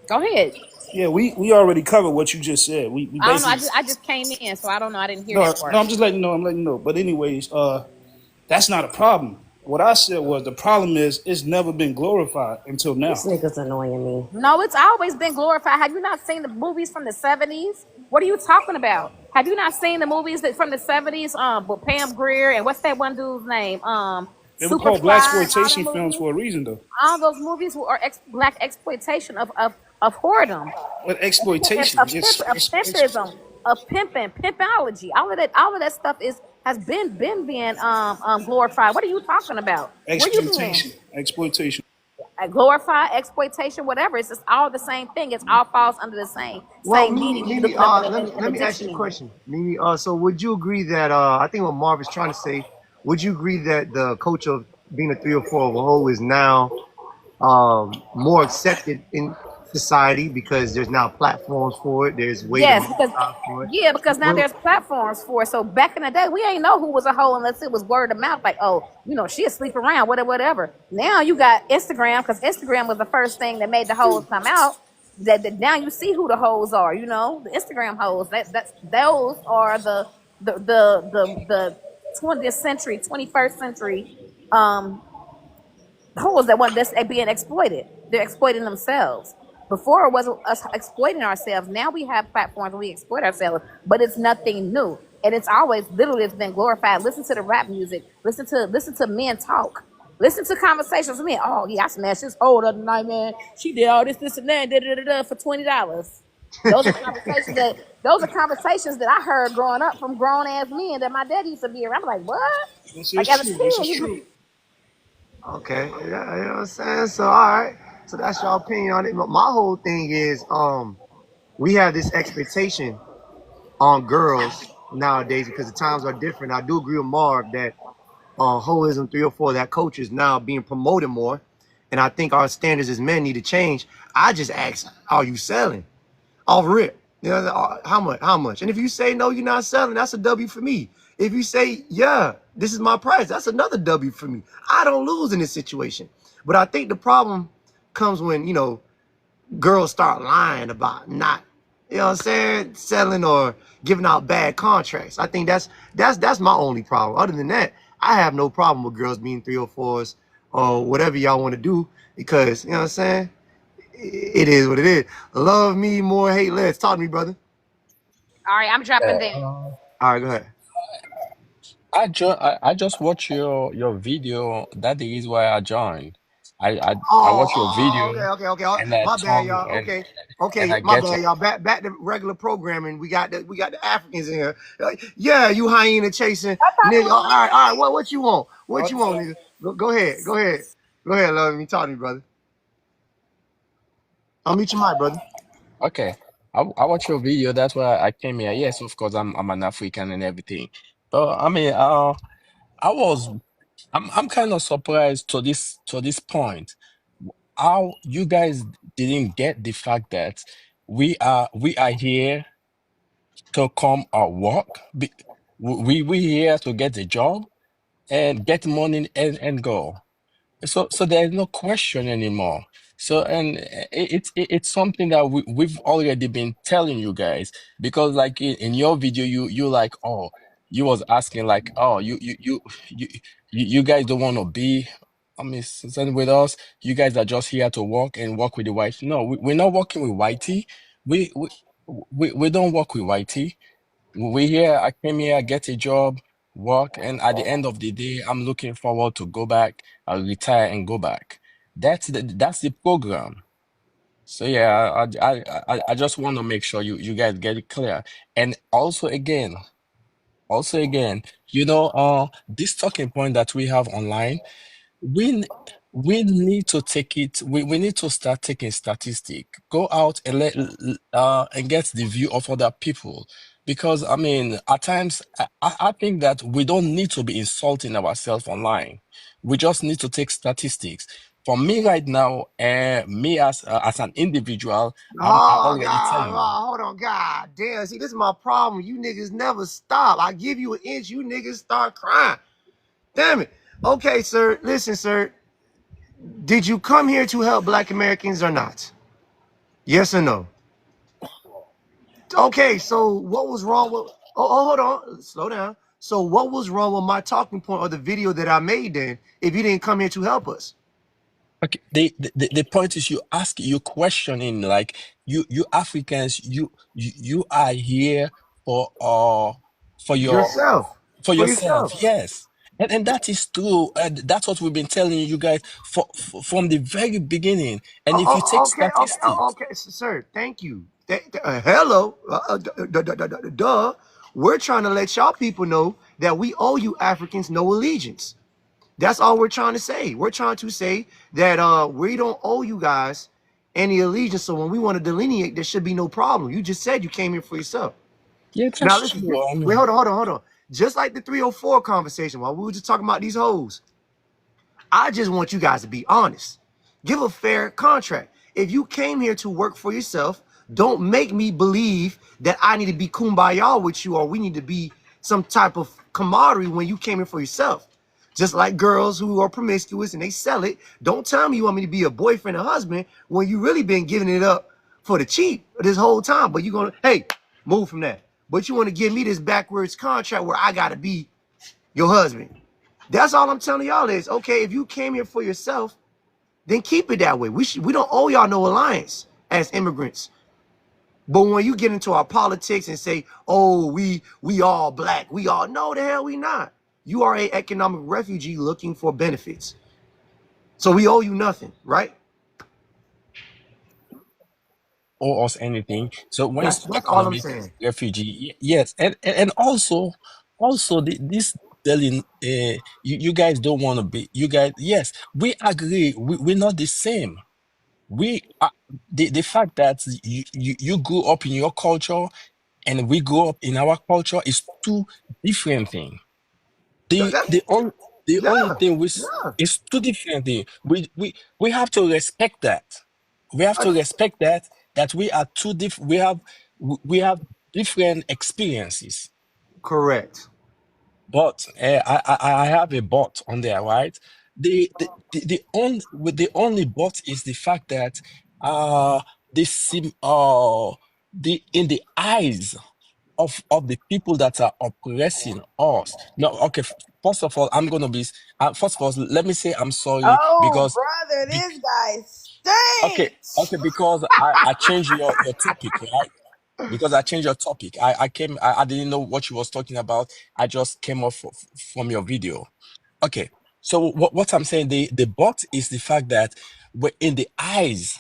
Go ahead. Yeah, we already covered what you just said. We I don't know. basically I just came in, so I don't know. I didn't hear no that no. part. I'm just letting you know. I'm letting you know. But anyways, that's not a problem. What I said was the problem is it's never been glorified until This now. nigga's annoying me. No, it's always been glorified. Have you not seen the movies from the 70s? What are you talking about? Have you not seen the movies that from the 70s? With Pam Grier and what's that one dude's name? They were called black Superfly. All them exploitation films movies. for a reason, though. All those movies are black exploitation of whoredom, But exploitation, of pimpism, of pimping, pimpology. All of that stuff has been being glorified. What are you talking about? Where you been? exploitation. Glorify, exploitation, whatever. It's just all the same thing. It's all falls under the Well, same Mimi, meaning when you Mimi, look it up in let the me ask you a dictionary. question, Mimi. So would you agree that I think what Marv is trying to say? Would you agree that the culture of being a 3 or 4 of a whole is now more accepted in society because there's now platforms for it. There's way to Yes, because monetize for it. now there's platforms for it. So back in the day, we ain't know who was a hoe unless it was word of mouth. Like, oh, she'll sleep around, whatever. Now you got Instagram because Instagram was the first thing that made the hoes come out. That now you see who the hoes are. The Instagram hoes. Those are the 20th century, 21st century hoes that want this being exploited. They're exploiting themselves. Before it wasn't us exploiting ourselves. Now we have platforms where we exploit ourselves, but it's nothing new. And it's always literally it's been glorified. Listen to the rap music. Listen to men talk. Listen to conversations with men. Oh yeah, I smashed this hoe the other night, man. She did all this, and that, for $20. Those are conversations that I heard growing up from grown ass men that my dad used to be around. I'm like, what? This Like is as a true. This teen, is true. Okay, yeah, you know what I'm saying. So all right, so that's your opinion on it. But my whole thing is, we have this expectation on girls nowadays because the times are different. I do agree with Marv that holism 3 or 4 that culture is now being promoted more, and I think our standards as men need to change. I just ask, are you selling? Off rip. How much? How much? And if you say no, you're not selling, that's a W for me. If you say, yeah, this is my price, that's another W for me. I don't lose in this situation. But I think the problem comes when, girls start lying about not, what I'm saying, selling or giving out bad contracts. I think that's my only problem. Other than that, I have no problem with girls being 3 or 4s or whatever y'all want to do because, what I'm saying? It is what it is. Love me more, hate less. Talk to me, brother. all right, I'm dropping Yeah, down. All right, go ahead. I just watched your video. That is why I joined. I Oh, watched your oh, video okay. Oh, and I my bad, talk y'all. and Okay, and okay, I my get bad, it. y'all. Back to regular programming. We got the Africans in here. Yeah, you hyena chasing nigga. All right. What you want? What you want, nigga? Go ahead. Go ahead, love me. Talk to me, brother. I'll meet your mic, brother. Okay. I watched your video. That's why I came here. Yes, of course, I'm an African and everything. But I mean, I was I'm kind of surprised to this point. How you guys didn't get the fact that we are here to come or work. We here to get a job and get money and go. So there's no question anymore. So and it's something that we've already been telling you guys because like in your video you like oh you was asking like oh you you guys don't want to be I mean something with us. You guys are just here to work and work with the white. No, we're not working with whitey. We we we don't work with whitey. We here, I came here, get a job, work, and at the end of the day, I'm looking forward to go back, I'll retire and go back. That's the program. So yeah, I just want to make sure you guys get it clear. And also again, this talking point that we have online, we n- we need to take it. We need to start taking statistic. Go out and and get the view of other people. because I mean, at times I think that we don't need to be insulting ourselves online. We just need to take statistics. For me right now, me as an individual, I Oh already tell God, you. oh, hold on, God damn. See, this is my problem. You niggas never stop. I give you an inch, you niggas start crying. Damn it. Okay, sir. Listen, sir. Did you come here to help Black Americans or not? Yes or no? Okay, so what was wrong with? Hold on, slow down. So what was wrong with my talking point or the video that I made then? If you didn't come here to help us, Okay, the point is you questioning like you Africans you are here for your yourself, for for yourself, yourself. yes, and that is true, and that's what we've been telling you guys from the very beginning. And if you take statistics, Okay, sir. Thank you. Hello, duh. We're trying to let y'all people know that we owe you Africans no allegiance. That's all we're trying to say. We're trying to say that we don't owe you guys any allegiance. So when we want to delineate, there should be no problem. You just said you came here for yourself. yeah, Now that's listen, true. I wait, mean, hold on. Just like the 304 conversation, while we were just talking about these hoes, I just want you guys to be honest. Give a fair contract. If you came here to work for yourself, don't make me believe that I need to be kumbaya with you or we need to be some type of camaraderie when you came here for yourself. Just like girls who are promiscuous and they sell it, don't tell me you want me to be a boyfriend or husband when you really been giving it up for the cheap this whole time. But you're gonna, hey, move from that. But you want to give me this backwards contract where I gotta be your husband. That's all I'm telling y'all is, okay, if you came here for yourself, then keep it that way. We don't owe y'all no alliance as immigrants. But when you get into our politics and say, oh, we all black, we all, no, the hell we not. You are an economic refugee looking for benefits. So we owe you nothing, right? owe us anything. So when it's That's all I'm economic saying. refugee, yes, and also this telling you guys don't want to be you guys. Yes, we agree. We're not the same. We the fact that you grew up in your culture and we grew up in our culture is two different things. The That, the only the only yeah, thing which yeah. is two different things. We have to respect that. We have I, to respect that we are two different. We have different experiences. correct. But I have a but on there, right? The only but is the fact that uh they seem in the eyes of the people that are oppressing us. No, okay. First of all, first of all, let me say I'm sorry Oh, because brother, be, this guy okay, stinks. okay, because I changed your topic, right? Because I changed your topic. I didn't know what you was talking about. I just came off from your video. Okay. So what I'm saying, the but is the fact that we're in the eyes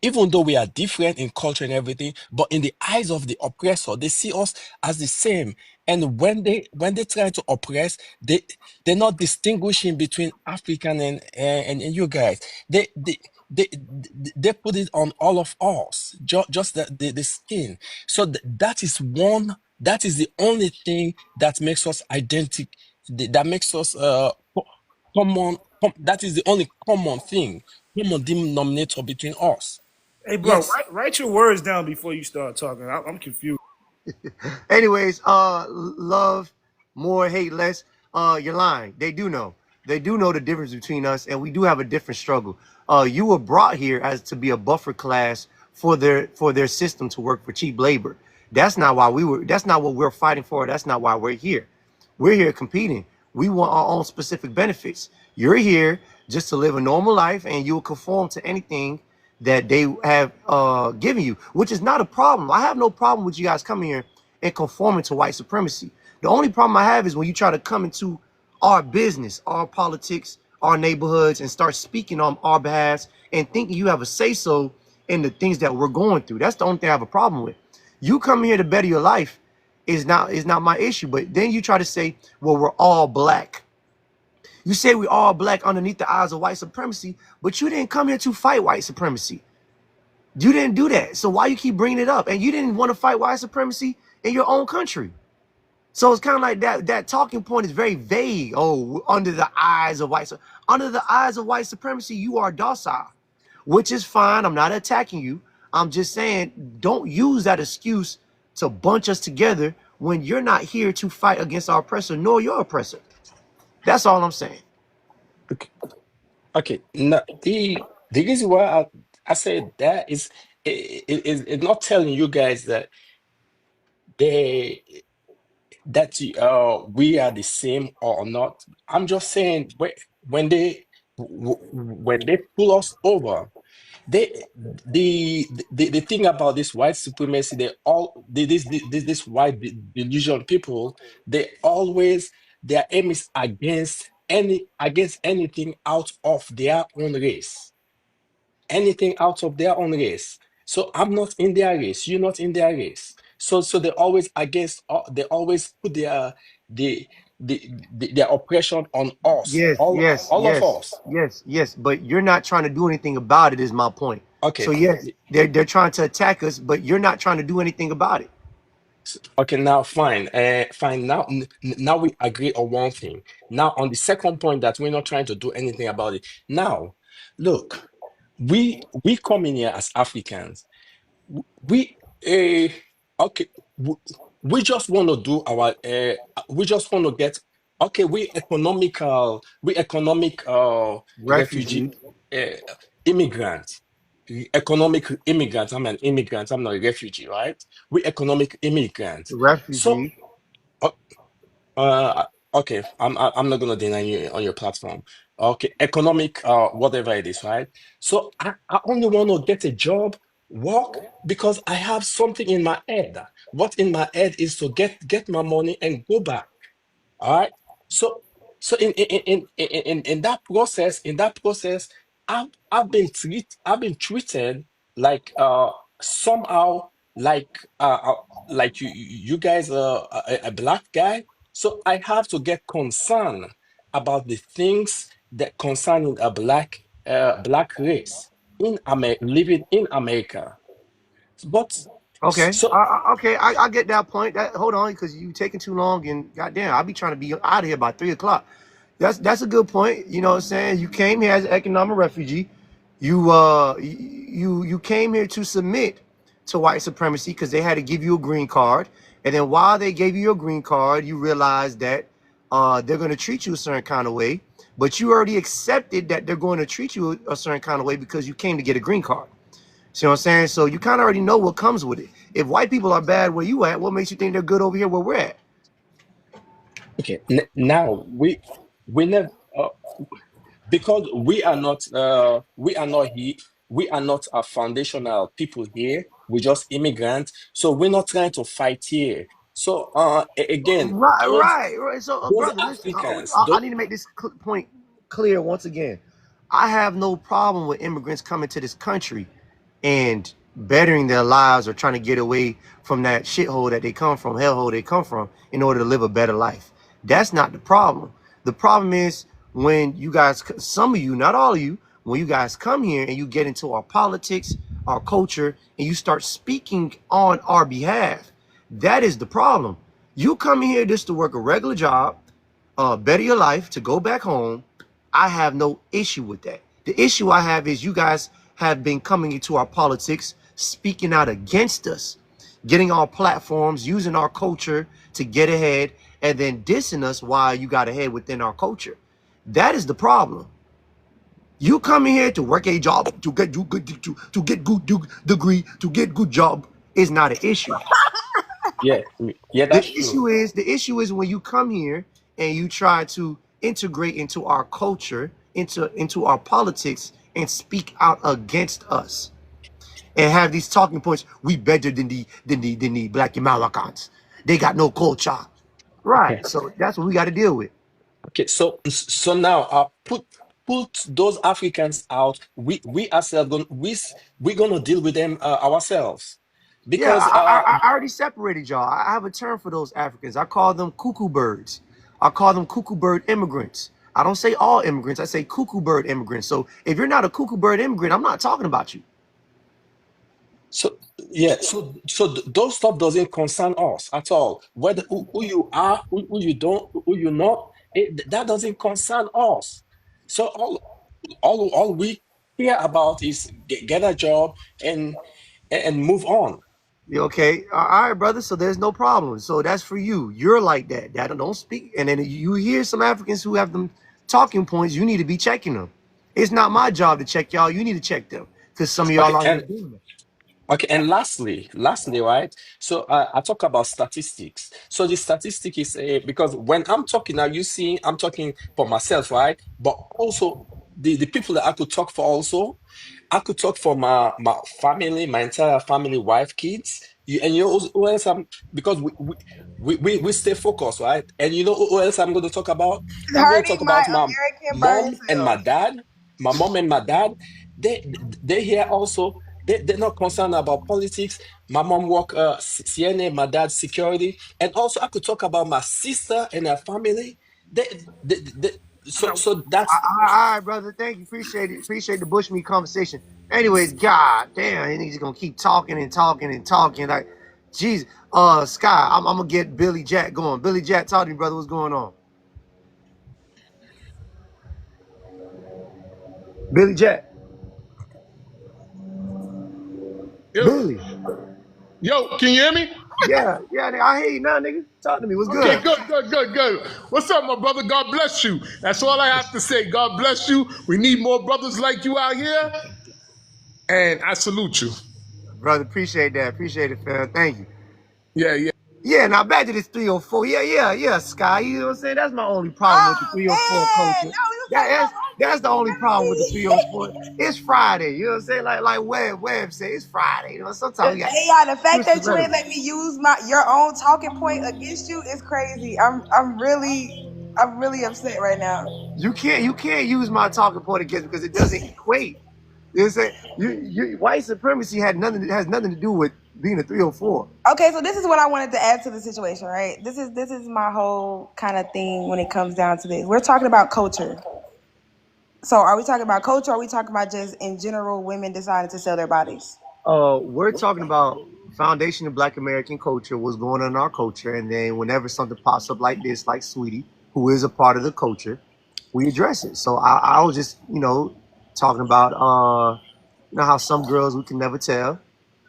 even though we are different in culture and everything, but in the eyes of the oppressor, they see us as the same. And when they try to oppress, they're not distinguishing between African and you guys. They they put it on all of us, just the skin. So that is the only thing that makes us identical, that makes us common. That is the only common thing, common denominator between us. Hey, bro, Yes. write your words down before you start talking. I'm confused. Anyways, love more, hate less. You're lying. They do know. They do know the difference between us, and we do have a different struggle. You were brought here as to be a buffer class for their system to work for cheap labor. That's not why we were. That's not what we're fighting for. That's not why we're here. We're here competing. We want our own specific benefits. You're here just to live a normal life, and you'll conform to anything that they have given you, which is not a problem. I have no problem with you guys coming here and conforming to white supremacy. The only problem I have is when you try to come into our business, our politics, our neighborhoods, and start speaking on our behalf and thinking you have a say-so in the things that we're going through. That's the only thing I have a problem with. You come here to better your life is not my issue. But then you try to say, well, we're all black. You say we all black underneath the eyes of white supremacy, but you didn't come here to fight white supremacy. You didn't do that. So why you keep bringing it up? And you didn't want to fight white supremacy in your own country. So it's kind of like that talking point is very vague. Oh, under the eyes of white supremacy, you are docile, which is fine. I'm not attacking you. I'm just saying don't use that excuse to bunch us together when you're not here to fight against our oppressor nor your oppressor. That's all I'm saying. Okay. Okay. No, the reason why I said that is it's not telling you guys that they that we are the same or not. I'm just saying when when they pull us over, they the thing about this white supremacy, this white delusion people, they always their aim is against anything out of their own race, anything out of their own race. So I'm not in their race, you're not in their race. So they always they always put the, their oppression on us, Yes, yes, all of yes, us. yes, yes. But you're not trying to do anything about it, is my point. So Okay. yes, they're trying to attack us, but you're not trying to do anything about it. Okay, now fine. Fine. Now, now we agree on one thing. Now, on the second point that we're not trying to do anything about it. Now, look, we come in here as Africans. We okay. We, we just want to do our. We just want to get. Okay, we economic refugee, Refugee, uh, immigrants, economic immigrants. I'm an immigrant. I'm not a refugee, right? We economic immigrants. So, refugee. uh, uh, okay, I'm not gonna deny you on your platform. Okay, economic, whatever it is, right? So I only want to get a job, work because I have something in my head. What in my head is to get my money and go back. All right. So so in that process, I've been treated like somehow like you guys are a black guy. So I have to get concerned about the things that concerning a black race living in America. But Okay, so okay, I get that point. That hold on, because you taking too long, and goddamn, I'll be trying to be out of here by 3 o'clock. That's a good point. You know what I'm saying? You came here as an economic refugee. You came here to submit to white supremacy because they had to give you a green card, and then while they gave you your green card, you realized that they're going to treat you a certain kind of way, but you already accepted that they're going to treat you a certain kind of way because you came to get a green card. See what I'm saying? So you kind of already know what comes with it. If white people are bad where you at, what makes you think they're good over here where we're at? okay, now we never. Because we are not a foundational people here, we're just immigrants, so we're not trying to fight here. So again, Right, right, right. So, those brother, listen. Africans, I need to make this point clear once again. I have no problem with immigrants coming to this country and bettering their lives or trying to get away from that shithole that they come from, hellhole they come from, in order to live a better life. That's not the problem. The problem is when you guys, some of you, not all of you, when you guys come here and you get into our politics, our culture, and you start speaking on our behalf. That is the problem. You come here just to work a regular job, better your life, to go back home. I have no issue with that. The issue I have is you guys have been coming into our politics, speaking out against us, getting our platforms, using our culture to get ahead, and then dissing us while you got ahead within our culture. That is the problem. You come in here to work a job, to get good degree, to get good job is not an issue. yeah, yeah, The that's true. issue is when you come here and you try to integrate into our culture, into our politics, and speak out against us and have these talking points. We better than the black Americans. They got no culture. Okay, Right. So that's what we got to deal with. okay, so now put those Africans out. We ourselves we're gonna deal with them ourselves Yeah, because I already separated y'all. I have a term for those Africans. I call them cuckoo birds. I call them cuckoo bird immigrants. I don't say all immigrants. I say cuckoo bird immigrants. So if you're not a cuckoo bird immigrant, I'm not talking about you. so Yeah, those stuff doesn't concern us at all. Whether who you are, who you don't, who you not, that doesn't concern us. So all we care about is get a job and move on. You okay? All right, brother. So there's no problem. So that's for you. You're like that. That don't speak. And then you hear some Africans who have them talking points. You need to be checking them. It's not my job to check y'all. You need to check them because some of y'all Okay, out here and doing it. okay, and lastly, right? So I talk about statistics. So the statistic is because when I'm talking now, you see, I'm talking for myself, right? But also the people that I could talk for also, I could talk for my family, my entire family, wife, kids. And you know who else I'm because we stay focused, right? And you know who else I'm going to talk about? I'm going to talk Hurting my about my American burn mom and my cells. dad. My mom and my dad, they here also. They're not concerned about politics. My mom work CNA, my dad security, and also I could talk about my sister and her family. They so that's All right, brother. Thank you. Appreciate it. Appreciate the bushmeat conversation. Anyways, god damn, and he's gonna keep talking and talking and talking. Like, jeez. Sky, I'm gonna get Billy Jack going. Billy Jack, talk to me, brother. What's going on? Billy Jack. Yo, Billy. yo, can you hear me? Yeah, yeah, nigga, I hear you now, nigga. Talk to me. What's Okay, good? good. What's up, my brother? God bless you. That's all I have to say. God bless you. We need more brothers like you out here, and I salute you. Brother, appreciate that. Appreciate it, fam. Thank you. Yeah, yeah. Yeah, now back to this 304. Yeah, Sky. You know what I'm saying? That's my only problem with the Oh 304 man, culture. no, we was That, talking about that's my that's the only problem with the supremacy. 304. It's Friday. You know what I'm saying? Like Web say, it's Friday. You know, sometimes we got Hey y'all, the fact that twisted you ain't rhetoric. let me use your own talking point against you is crazy. I'm really upset right now. You can't use my talking point against because it doesn't equate. You know what I'm saying? White supremacy has nothing to do with being a 304. Okay, so this is what I wanted to add to the situation, right? This is my whole kind of thing when it comes down to this. We're talking about culture. So are we talking about culture or are we talking about just in general women deciding to sell their bodies? We're talking about foundation of Black American culture, what's going on in our culture, and then whenever something pops up like this, like Sweetie, who is a part of the culture, we address it. So I was just, talking about, how some girls we can never tell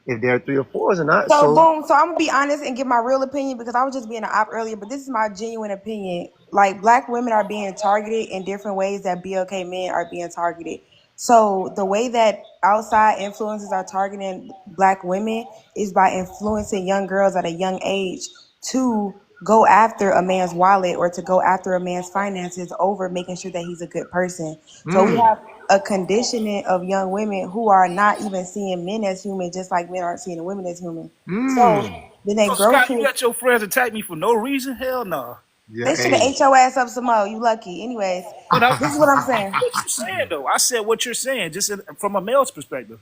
if they're 3 or 4s or not. So So, boom. So I'm gonna be honest and give my real opinion because I was just being an op earlier, but this is my genuine opinion. Like black women are being targeted in different ways that BLK men are being targeted. So the way that outside influences are targeting black women is by influencing young girls at a young age to go after a man's wallet or to go after a man's finances over making sure that he's a good person. So we mm, have a conditioning of young women who are not even seeing men as human, just like men aren't seeing women as human. So mm. then they So grow Scott, you to let your friends attack me for no reason? Hell no. Yeah, they should have hey. ate your ass up some more. You lucky. Anyways, But I, this is what I'm saying. what you saying though? I said what you're saying, just from a male's perspective.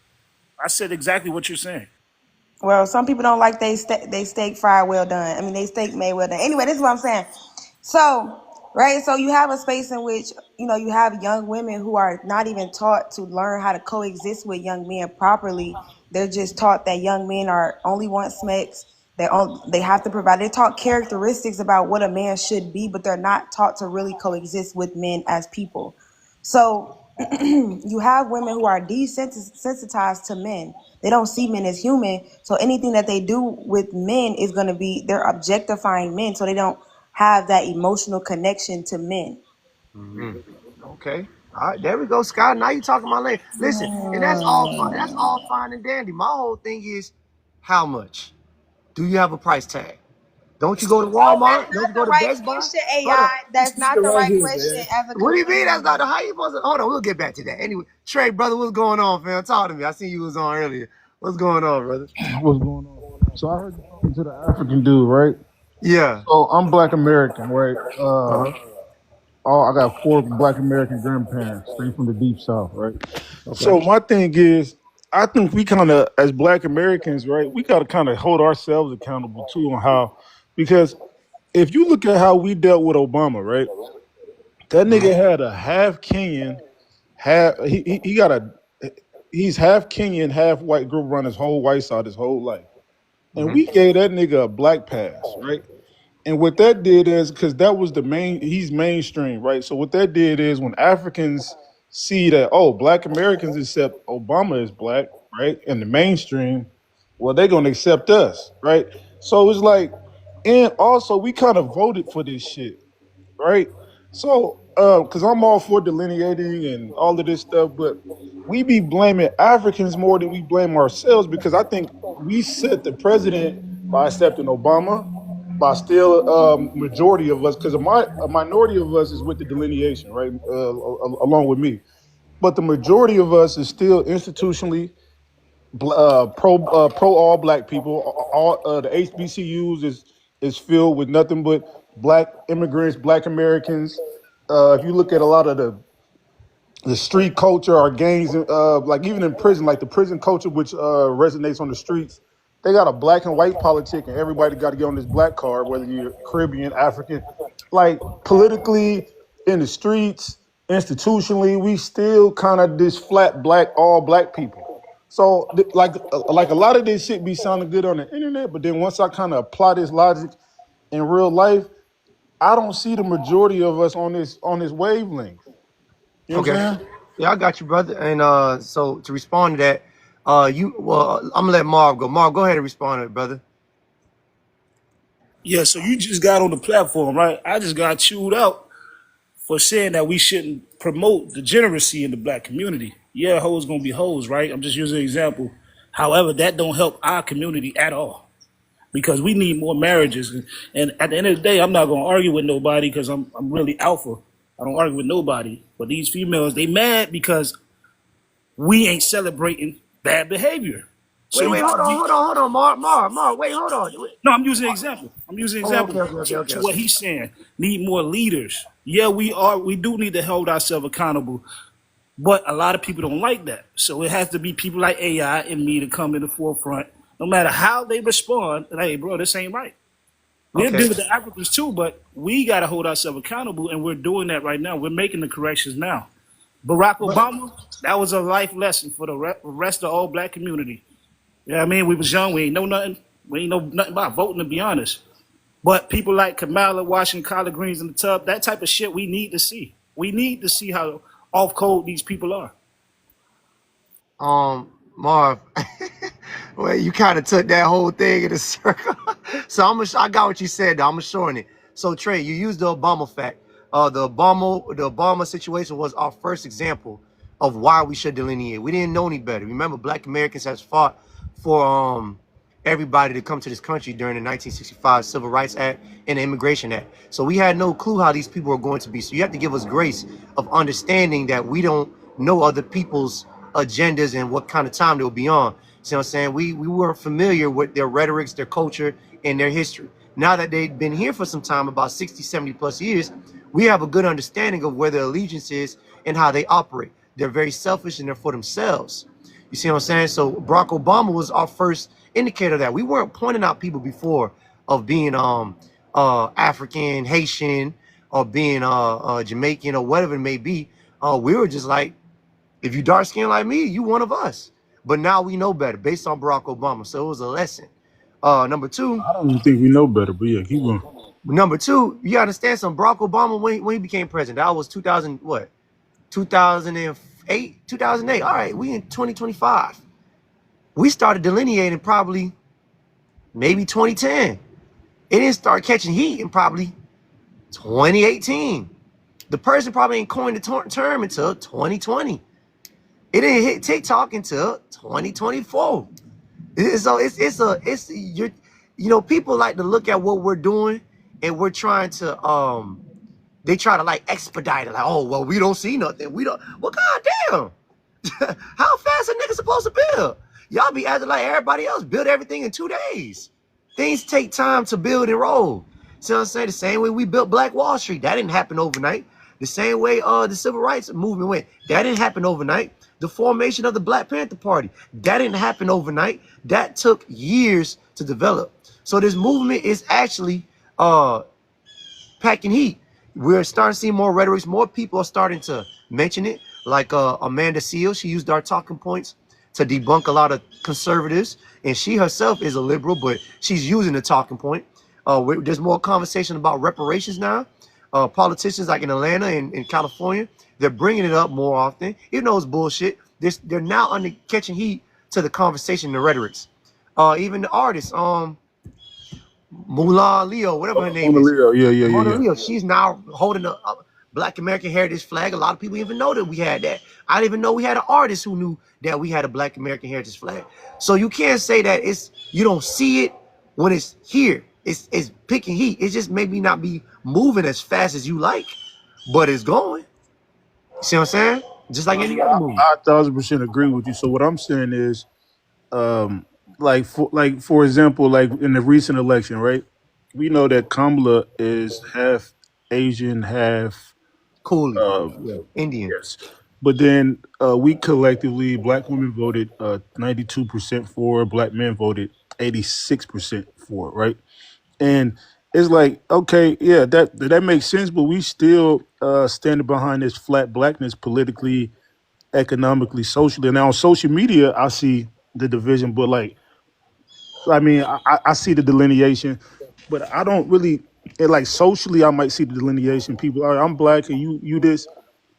I said exactly what you're saying. Well, some people don't like they steak fried well done. I mean, they steak made well done. Anyway, this is what I'm saying. So, right, so you have a space in which you have young women who are not even taught to learn how to coexist with young men properly. They're just taught that young men are only want sex. They have to provide. They're taught characteristics about what a man should be, but they're not taught to really coexist with men as people. So you have women who are desensitized to men. They don't see men as human. So anything that they do with men is going to be they're objectifying men. So they don't have that emotional connection to men. Mm, okay. All right, there we go, Scott. Now you talking my language. Listen, and that's all fine. That's all fine and dandy. My whole thing is, how much? Do you have a price tag? Don't you go to No, that's Walmart? Don't not you the go to right Best Buy? question, Hold AI. up. That's This not nigga the right right here, question man. as a What do you mean? That's not consumer. the how you supposed to? Hold on, we'll get back to that. Anyway, Trey, brother, what's going on, fam? Talk to me. I see you was on earlier. What's going on, brother? What's going on? So I heard you talking to the African dude, right? Yeah. So I'm Black American, right? Uh huh. I got four Black American grandparents, straight from the deep South, right? Okay. So my thing is, I think we kind of, as Black Americans, right, we got to kind of hold ourselves accountable too on how, because if you look at how we dealt with Obama, right, that nigga had a half Kenyan, half he got a he's half Kenyan, half white. Grew up around his whole white side his whole life, and Hmm. we gave that nigga a black pass, right? And what that did is because that was the main, he's mainstream, right? So what that did is when Africans see that, oh, black Americans accept Obama is black, right? In the mainstream, well, they're gonna accept us, right? So it's like, and also we kind of voted for this shit, right? So, because I'm all for delineating and all of this stuff, but we be blaming Africans more than we blame ourselves because I think we set the president by accepting Obama, by still majority of us, because a minority of us is with the delineation, right? Along with me, but the majority of us is still institutionally pro all black people. All the HBCUs is filled with nothing but black immigrants, black Americans. If you look at a lot of the street culture or gangs, like even in prison, like the prison culture, which resonates on the streets, they got a black and white politic, and everybody got to get on this black card, whether you're Caribbean, African. Like politically, in the streets, institutionally, we still kind of this flat black, all black people. So like a lot of this shit be sounding good on the internet, but then once I kind of apply this logic in real life, I don't see the majority of us on this wavelength. You know what Okay. I'm saying? Yeah, I got you, brother. And so to respond to that, I'm gonna let Marv go. Marv, go ahead and respond to it, brother. Yeah, so you just got on the platform, right? I just got chewed out for saying that we shouldn't promote degeneracy in the black community. Yeah, hoes gonna be hoes, right? I'm just using an example. However, that don't help our community at all because we need more marriages. And at the end of the day, I'm not gonna argue with nobody because I'm really alpha. I don't argue with nobody. But these females, they mad because we ain't celebrating bad behavior. So Wait, you wait, got hold on, Marv, wait, hold on. no, I'm using an example. I'm using an Oh, example to what okay. he's saying. Need more leaders. Yeah, we do need to hold ourselves accountable. But a lot of people don't like that. So it has to be people like AI and me to come in the forefront. No matter how they respond, like, hey, bro, this ain't right. We'll Okay. deal with the Africans too, but we got to hold ourselves accountable, and we're doing that right now. We're making the corrections now. Barack But Obama, that was a life lesson for the rest of the all black community. Yeah, I mean, we was young, we ain't know nothing. We ain't know nothing about voting, to be honest. But people like Kamala washing collard greens in the tub, that type of shit we need to see. We need to see how off code these people are. Marv, well, you kind of took that whole thing in a circle. So I got what you said. Though. I'm shorten it. So Trey, you used the Obama fact. The Obama situation was our first example of why we should delineate. We didn't know any better. Remember, Black Americans has fought for everybody to come to this country during the 1965 Civil Rights Act and the Immigration Act. So we had no clue how these people were going to be. So you have to give us grace of understanding that we don't know other people's agendas and what kind of time they'll be on. See what I'm saying? We weren't familiar with their rhetorics, their culture, and their history. Now that they've been here for some time, about 60, 70 plus years, we have a good understanding of where their allegiance is and how they operate. They're very selfish and they're for themselves. You see what I'm saying? So Barack Obama was our first indicator of that. We weren't pointing out people before of being African, Haitian, or being Jamaican or whatever it may be. We were just like, if you dark skinned like me, you one of us. But now we know better based on Barack Obama. So it was a lesson. Number two, I don't even think we know better. But yeah, keep going. you gotta understand something. Barack Obama, when he became president, that was 2000, what? 2008, 2008. All right, we in 2025. We started delineating probably maybe 2010. It didn't start catching heat in probably 2018. The person probably ain't coined the term until 2020. It didn't hit TikTok until 2024. So people like to look at what we're doing and we're trying to they try to like expedite it, like, oh well, we don't see nothing. We don't, well, goddamn. How fast a nigga supposed to build? Y'all be acting like everybody else build everything in 2 days. Things take time to build and roll. See what I'm saying? The same way we built Black Wall Street, that didn't happen overnight. The same way the civil rights movement went, that didn't happen overnight. The formation of the Black Panther Party, that didn't happen overnight. That took years to develop. So this movement is actually packing heat. We're starting to see more rhetorics. More people are starting to mention it. Like Amanda Seales, she used our talking points to debunk a lot of conservatives. And she herself is a liberal, but she's using the talking point. There's more conversation about reparations now. Politicians like in Atlanta and in California, they're bringing it up more often. Even though it's bullshit, they're now catching heat to the conversation, the rhetorics. Even the artists, Mulan Leo, whatever her name Mona is, Leo, Mona yeah. Leo, she's now holding a Black American Heritage flag. A lot of people even know that we had that. I didn't even know we had an artist who knew that we had a Black American Heritage flag. So you can't say that you don't see it when it's here. It's picking heat. It just maybe not be moving as fast as you like, but it's going. You see what I'm saying? Just like any other movie. I 1,000% agree with you. So what I'm saying is, um, for example, like in the recent election, right? We know that Kamala is half Asian, half Cooley, um, yeah, Indian. yes. But then we collectively, black women voted 92% for, black men voted 86% for, right? And it's like, okay, yeah, that makes sense, but we still standing behind this flat blackness politically, economically, socially. Now on social media, I see the division, but like, I mean, I see the delineation, but I don't really like socially. I might see the delineation. People, all right, I'm black, and you this,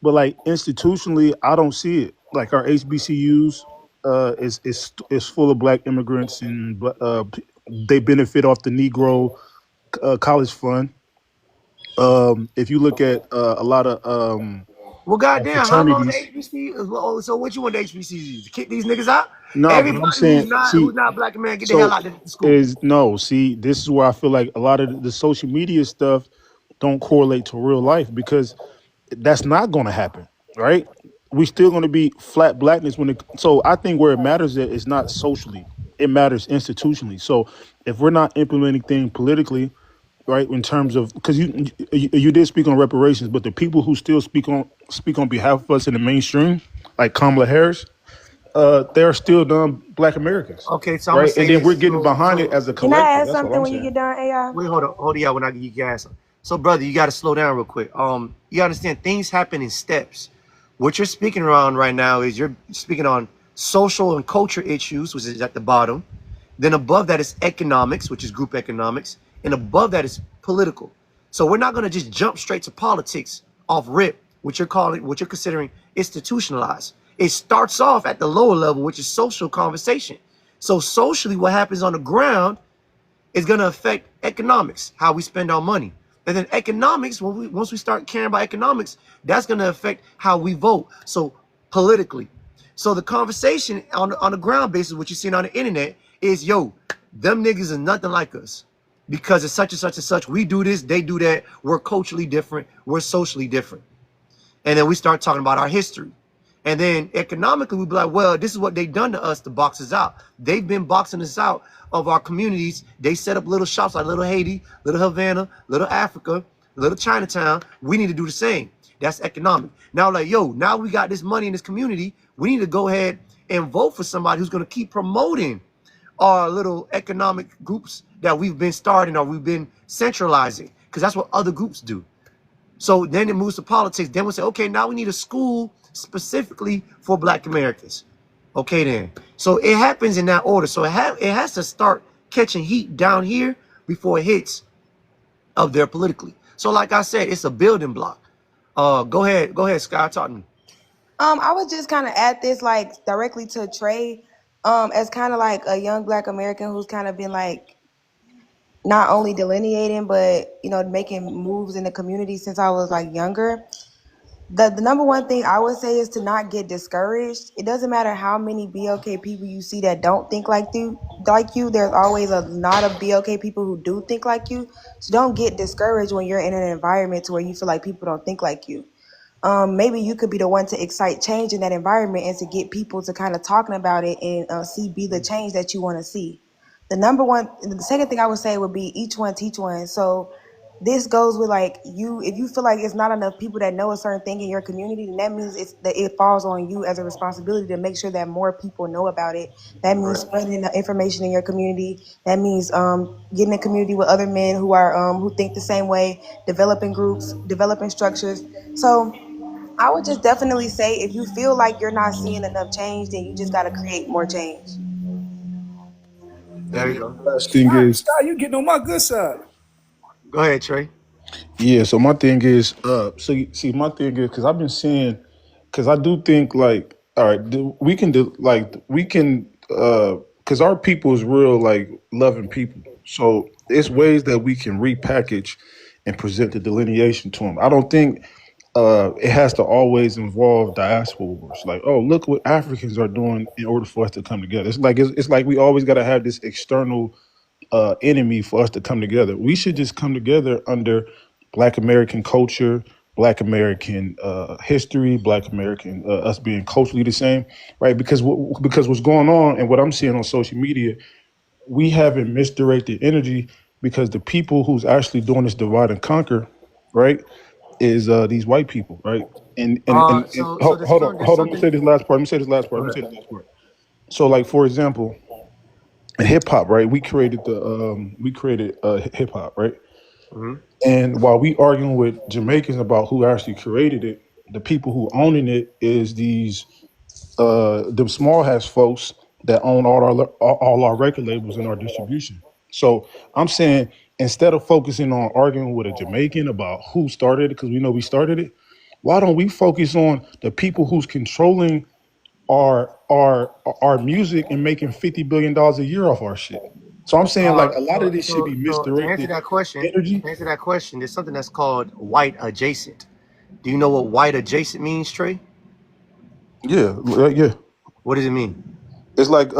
but like institutionally, I don't see it. Like our HBCUs is full of black immigrants, and they benefit off the Negro college fund. If you look at a lot of Well, goddamn, how long the fraternities, HBC? So what you want the HBCs to kick these niggas out? no, but I'm Everybody who's saying, not Black American, get the hell so out of the school. is no, see, this is where I feel like a lot of the social media stuff don't correlate to real life because that's not going to happen, right? We still going to be flat blackness so I think where it matters is not socially, it matters institutionally. So if we're not implementing things politically, right, in terms of because you did speak on reparations, but the people who still speak on behalf of us in the mainstream, like Kamala Harris, they're still black Americans, Okay, so I'm gonna right? And say then we're this. getting behind it as a Can I collective. add That's what something I'm when you saying. get done, AI? Wait, hold on, when I give you guys. So, brother, you got to slow down real quick. You understand things happen in steps. What you're speaking around right now is you're speaking on social and culture issues, which is at the bottom. Then above that is economics, which is group economics, and above that is political. So we're not going to just jump straight to politics off rip, what you're considering institutionalized. It starts off at the lower level, which is social conversation. So socially, what happens on the ground is going to affect economics, how we spend our money. And then economics, once we start caring about economics, that's going to affect how we vote. So politically. So the conversation on the ground basis, what you're seeing on the internet is, yo, them niggas is nothing like us. Because it's such and such and such. We do this, they do that. We're culturally different. We're socially different. And then we start talking about our history. And then economically, we be like, well, this is what they've done to us to box us out. They've been boxing us out of our communities. They set up little shops like Little Haiti, Little Havana, Little Africa, Little Chinatown. We need to do the same. That's economic. Now, like, yo, now we got this money in this community. We need to go ahead and vote for somebody who's going to keep promoting our little economic groups that we've been starting or we've been centralizing, because that's what other groups do. So then it moves to politics. Then we say, okay, now we need a school specifically for Black Americans. Okay, then. So it happens in that order. So it has to start catching heat down here before it hits up there politically. So like I said, it's a building block. Go ahead, Sky, talk to me. I would just kind of add this like directly to Trey, as kind of like a young Black American who's kind of been like not only delineating but making moves in the community since I was like younger. The number one thing I would say is to not get discouraged. It doesn't matter how many BLK people you see that don't think like you. There's always a lot of BLK people who do think like you. So don't get discouraged when you're in an environment to where you feel like people don't think like you. Maybe you could be the one to excite change in that environment and to get people to kind of talking about it and be the change that you want to see. The second thing I would say would be each one teach one. So this goes with like if you feel like it's not enough people that know a certain thing in your community, then that means it falls on you as a responsibility to make sure that more people know about it. That means spreading the information in your community. That means getting in community with other men who are who think the same way, developing groups, developing structures. So I would just definitely say if you feel like you're not seeing enough change, then you just got to create more change. There you go. Last thing Scott, is, Scott, you getting on my good side. Go ahead, Trey. yeah. So my thing is, see, my thing is because I've been seeing, because I do think like, all right, we can do like we can, because our people is real like loving people. So it's ways that we can repackage and present the delineation to them. I don't think it has to always involve diaspora wars. Like, oh, look what Africans are doing in order for us to come together. It's like we always got to have this external enemy for us to come together. We should just come together under Black American culture, Black American history, Black American us being culturally the same, right? Because what's going on and what I'm seeing on social media, we haven't misdirected energy because the people who's actually doing this divide and conquer, right, is these white people, right? And So there's fun. There's hold on. Let me say something. this last part. Let me say this last part. Go Let me ahead. say this last part. So, like for example, in hip hop, right? We created hip hop, right? Hmm. And while we arguing with Jamaicans about who actually created it, the people who owning it is these them small house folks that own all our record labels and our distribution. So I'm saying instead of focusing on arguing with a Jamaican about who started it, because we know we started it, why don't we focus on the people who's controlling our music and making $50 billion a year off our shit? So I'm saying like a lot of this should be So misdirected to energy. answer that question, there's something that's called white adjacent. Do you know what white adjacent means, Trey? Yeah, yeah. What does it mean? It's like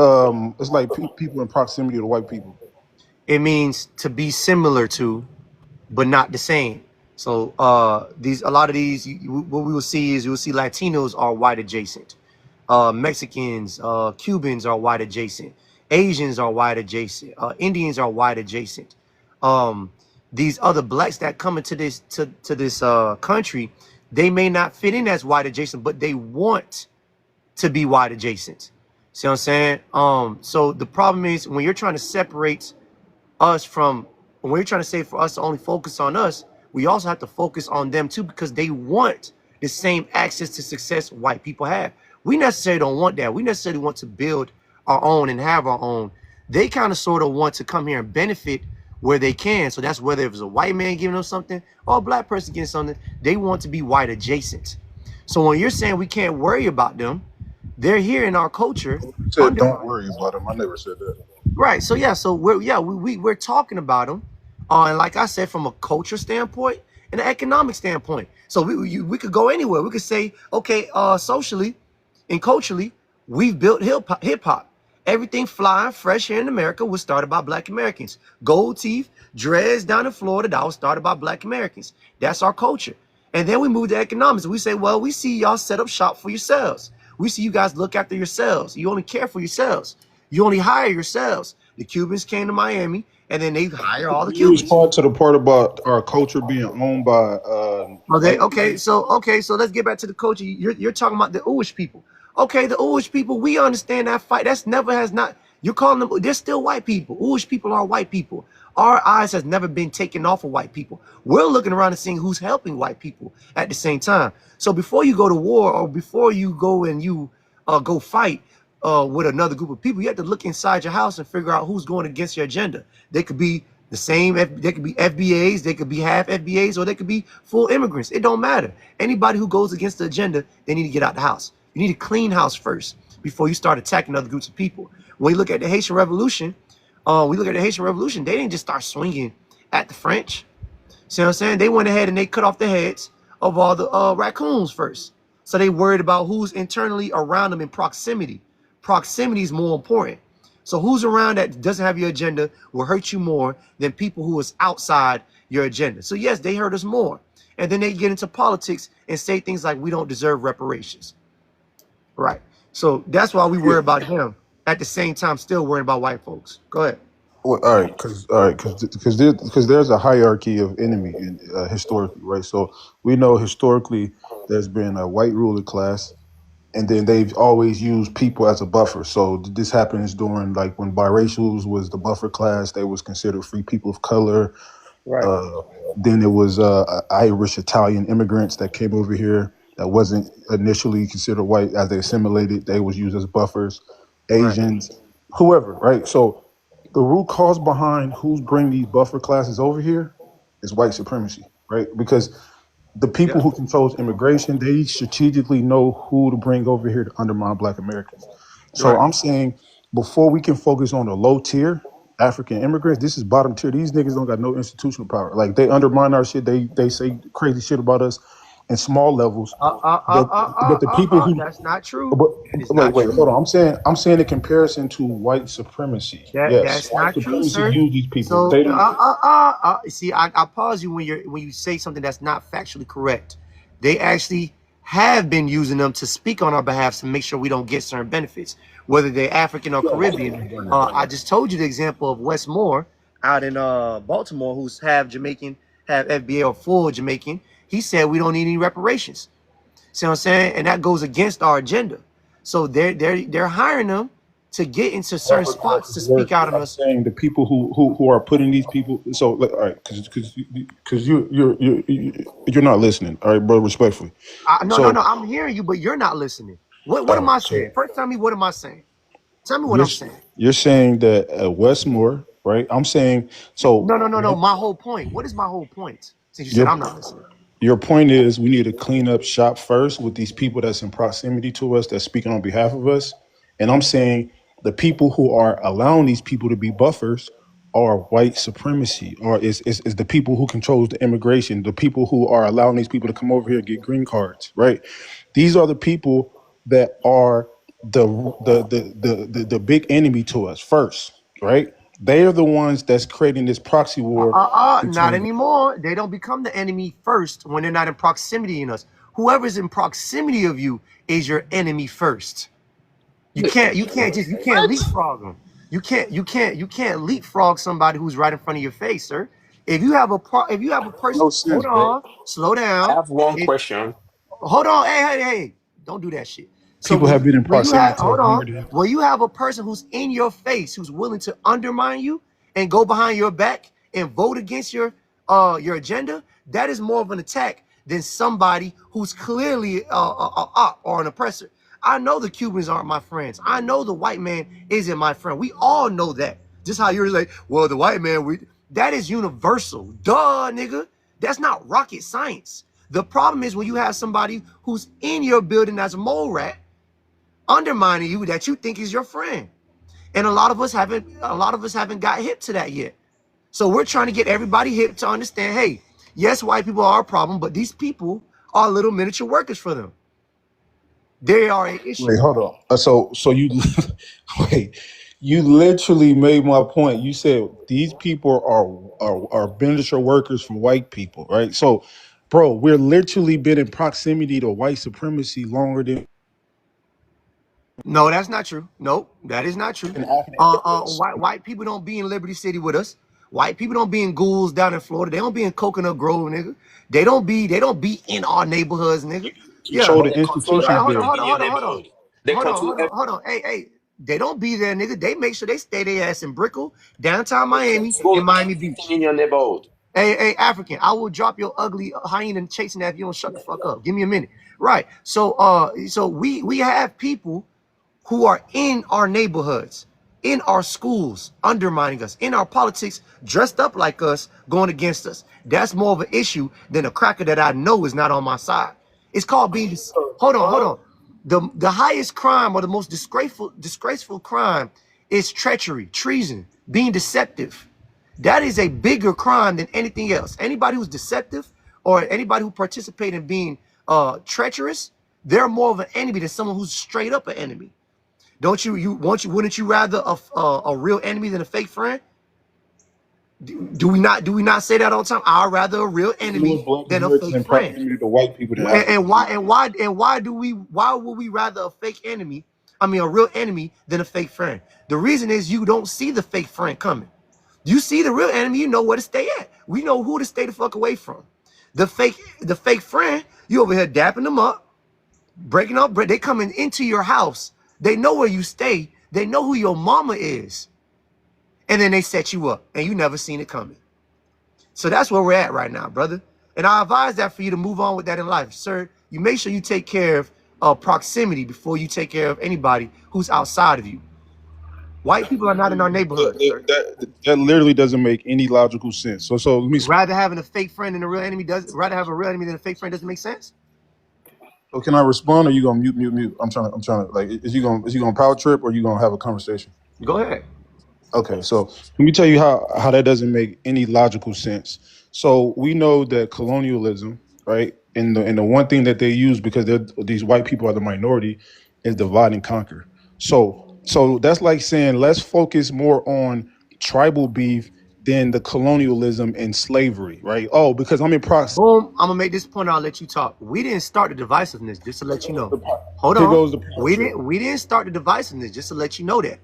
people in proximity to white people. It means to be similar to, but not the same. So these a lot of these, what we will see is you will see Latinos are white adjacent, Mexicans, Cubans are white adjacent, Asians are white adjacent, Indians are white adjacent. Um, these other blacks that come into this country, they may not fit in as white adjacent, but they want to be white adjacent. See what I'm saying? So the problem is when you're trying to separate us from, when we're trying to say for us to only focus on us, we also have to focus on them too, because they want the same access to success white people have. We necessarily don't want that. We necessarily want to build our own and have our own. They kind of sort of want to come here and benefit where they can. So that's whether it was a white man giving them something or a black person getting something, they want to be white adjacent. So when you're saying we can't worry about them, they're here in our culture. You said don't worry about them. I never said that. Right. So yeah. So we're talking about them, and like I said, from a culture standpoint and an economic standpoint. So we could go anywhere. We could say, okay, socially and culturally, we've built hip hop. Everything flying fresh here in America was started by Black Americans. Gold teeth, dreads down in Florida, that was started by Black Americans. That's our culture. And then we move to economics. We say, well, we see y'all set up shop for yourselves. We see you guys look after yourselves. You only care for yourselves. You only hire yourselves. The Cubans came to Miami, and then they hire all the Can you Cubans. respond to the part about our culture being owned by Okay, white okay, people? so let's get back to the culture. You're talking about the Uish people. Okay, the Uish people, we understand that fight. That's never has not. You're calling them. They're still white people. Uish people are white people. Our eyes has never been taken off of white people. We're looking around and seeing who's helping white people at the same time. So before you go to war or before you go and you go fight with another group of people, you have to look inside your house and figure out who's going against your agenda. They could be the same, they could be FBAs, they could be half FBAs, or they could be full immigrants. It don't matter. Anybody who goes against the agenda, they need to get out the house. You need to clean house first before you start attacking other groups of people. When you look at the Haitian Revolution, they didn't just start swinging at the French. See what I'm saying? They went ahead and they cut off the heads of all the raccoons first. So they worried about who's internally around them in proximity. Proximity is more important. So who's around that doesn't have your agenda will hurt you more than people who is outside your agenda. So yes, they hurt us more. And then they get into politics and say things like we don't deserve reparations. Right. So that's why we Yeah. worry about him. At the same time, still worrying about white folks. Go ahead. Well, because there's a hierarchy of enemy in, historically, right? So we know historically there's been a white ruler class, and then they've always used people as a buffer. So this happens during like when biracials was the buffer class. They was considered free people of color. Right. Uh, then it was Irish Italian immigrants that came over here. that wasn't initially considered white. As they assimilated, they was used as buffers. Right. Asians, whoever, right? So the root cause behind who's bringing these buffer classes over here is white supremacy, right? Because the people Yep. who controls immigration, they strategically know who to bring over here to undermine Black Americans. So Right. I'm saying before we can focus on the low tier African immigrants, this is bottom tier. These niggas don't got no institutional power. Like they undermine our shit. They say crazy shit about us in small levels. But the people who That's not true. but It's not wait, hold true. on. I'm saying in comparison to white supremacy. Yes, That's white not true, supremacy sir. use these people. So They don't. see, I pause you when you say something that's not factually correct. They actually have been using them to speak on our behalf to make sure we don't get certain benefits, whether they're African or Caribbean. I just told you the example of Wes Moore out in Baltimore, who's half Jamaican, half FBA or full Jamaican. He said we don't need any reparations. See what I'm saying? And that goes against our agenda. So they're hiring them to get into certain Buffer spots to classes speak work. out on I'm us. saying the people who are putting these people. So like, all right, because you're not listening. All right, bro. Respectfully. No. So I'm hearing you, but you're not listening. What am all right. I So saying? First, tell me what am I saying? Tell me what you're I'm saying. you're saying that Westmore, right? I'm saying so. No. My whole point. What is my whole point? Since you said Your I'm not listening. your point is we need to clean up shop first with these people that's in proximity to us that's speaking on behalf of us. And I'm saying the people who are allowing these people to be buffers are white supremacy, or is the people who controls the immigration, the people who are allowing these people to come over here and get green cards, right? These are the people that are the big enemy to us first, right? They are the ones that's creating this proxy war Not between. anymore. They don't become the enemy first when they're not in proximity in us. Whoever's in proximity of you is your enemy first. You can't What? leapfrog them. You can't leapfrog somebody who's right in front of your face, sir. If you have a if you have a person, No hold sense, bro. on, slow I down. have one If question. hold on, hey, don't do that shit. So People have been in when you proximity have to us hold longer on, than when you have a person who's in your face, who's willing to undermine you and go behind your back and vote against your agenda, that is more of an attack than somebody who's clearly a op or an oppressor. I know the Cubans aren't my friends. I know the white man isn't my friend. We all know that. Just how you're like, well, the white man, that is universal. Duh, nigga. That's not rocket science. The problem is when you have somebody who's in your building as a mole rat undermining you that you think is your friend. And a lot of us haven't got hip to that yet. So we're trying to get everybody hip to understand, hey, yes, white people are a problem, but these people are little miniature workers for them. They are an issue. wait, hold on. So you wait, you literally made my point. You said these people are miniature workers for white people, right? So, bro, we're literally been in proximity to white supremacy longer than No, that's not true. Nope, that is not true. African immigrants. White people don't be in Liberty City with us. White people don't be in Ghouls down in Florida. They don't be in Coconut Grove, nigga. They don't be in our neighborhoods, nigga. Yeah. Control the They control Yeah, institutions hold there. on, everything hold in on, your hold on, hold on. neighborhood. They control Hold on. Hey, they don't be there, nigga. They make sure they stay their ass in Brickell, downtown they Miami, control and Miami everything Beach. in your neighborhood. Hey, African, I will drop your ugly hyena chasing that if you don't shut the fuck up. Give me a minute. Right. So we have people who are in our neighborhoods, in our schools, undermining us, in our politics, dressed up like us, going against us. That's more of an issue than a cracker that I know is not on my side. It's called being. Hold on. The highest crime or the most disgraceful crime is treachery, treason, being deceptive. That is a bigger crime than anything else. Anybody who's deceptive or anybody who participates in being treacherous, they're more of an enemy than someone who's straight up an enemy. Don't wouldn't you rather a real enemy than a fake friend? Do we not say that all the time? I'd rather a real Fewer enemy Black than a Americans fake in friend. proximity to white people than And, African and why Americans. and why and why would we rather a fake enemy? I mean a real enemy than a fake friend. The reason is you don't see the fake friend coming. You see the real enemy, you know where to stay at. We know who to stay the fuck away from. The fake friend, you over here dapping them up, breaking up bread. They coming into your house. They know where you stay. They know who your mama is. And then they set you up and you never seen it coming. So that's where we're at right now, brother. And I advise that for you to move on with that in life. Sir, you make sure you take care of proximity before you take care of anybody who's outside of you. White people are not in our neighborhood, sir. That literally doesn't make any logical sense. So let me. Rather having a fake friend than a real enemy does. Rather have a real enemy than a fake friend doesn't make sense. So can I respond, or you gonna mute? I'm trying to like. Is you gonna power trip, or you gonna have a conversation? Go ahead. Okay, so let me tell you how that doesn't make any logical sense. So we know that colonialism, right? And the one thing that they use, because these white people are the minority, is divide and conquer. So that's like saying let's focus more on tribal beef than the colonialism and slavery, right? Oh, because I'm in proximity. Boom. I'm gonna make this point. I'll let you talk. We didn't start the divisiveness. Just to let you know. Hold Here on. goes the power trip. We didn't start the divisiveness. Just to let you know that.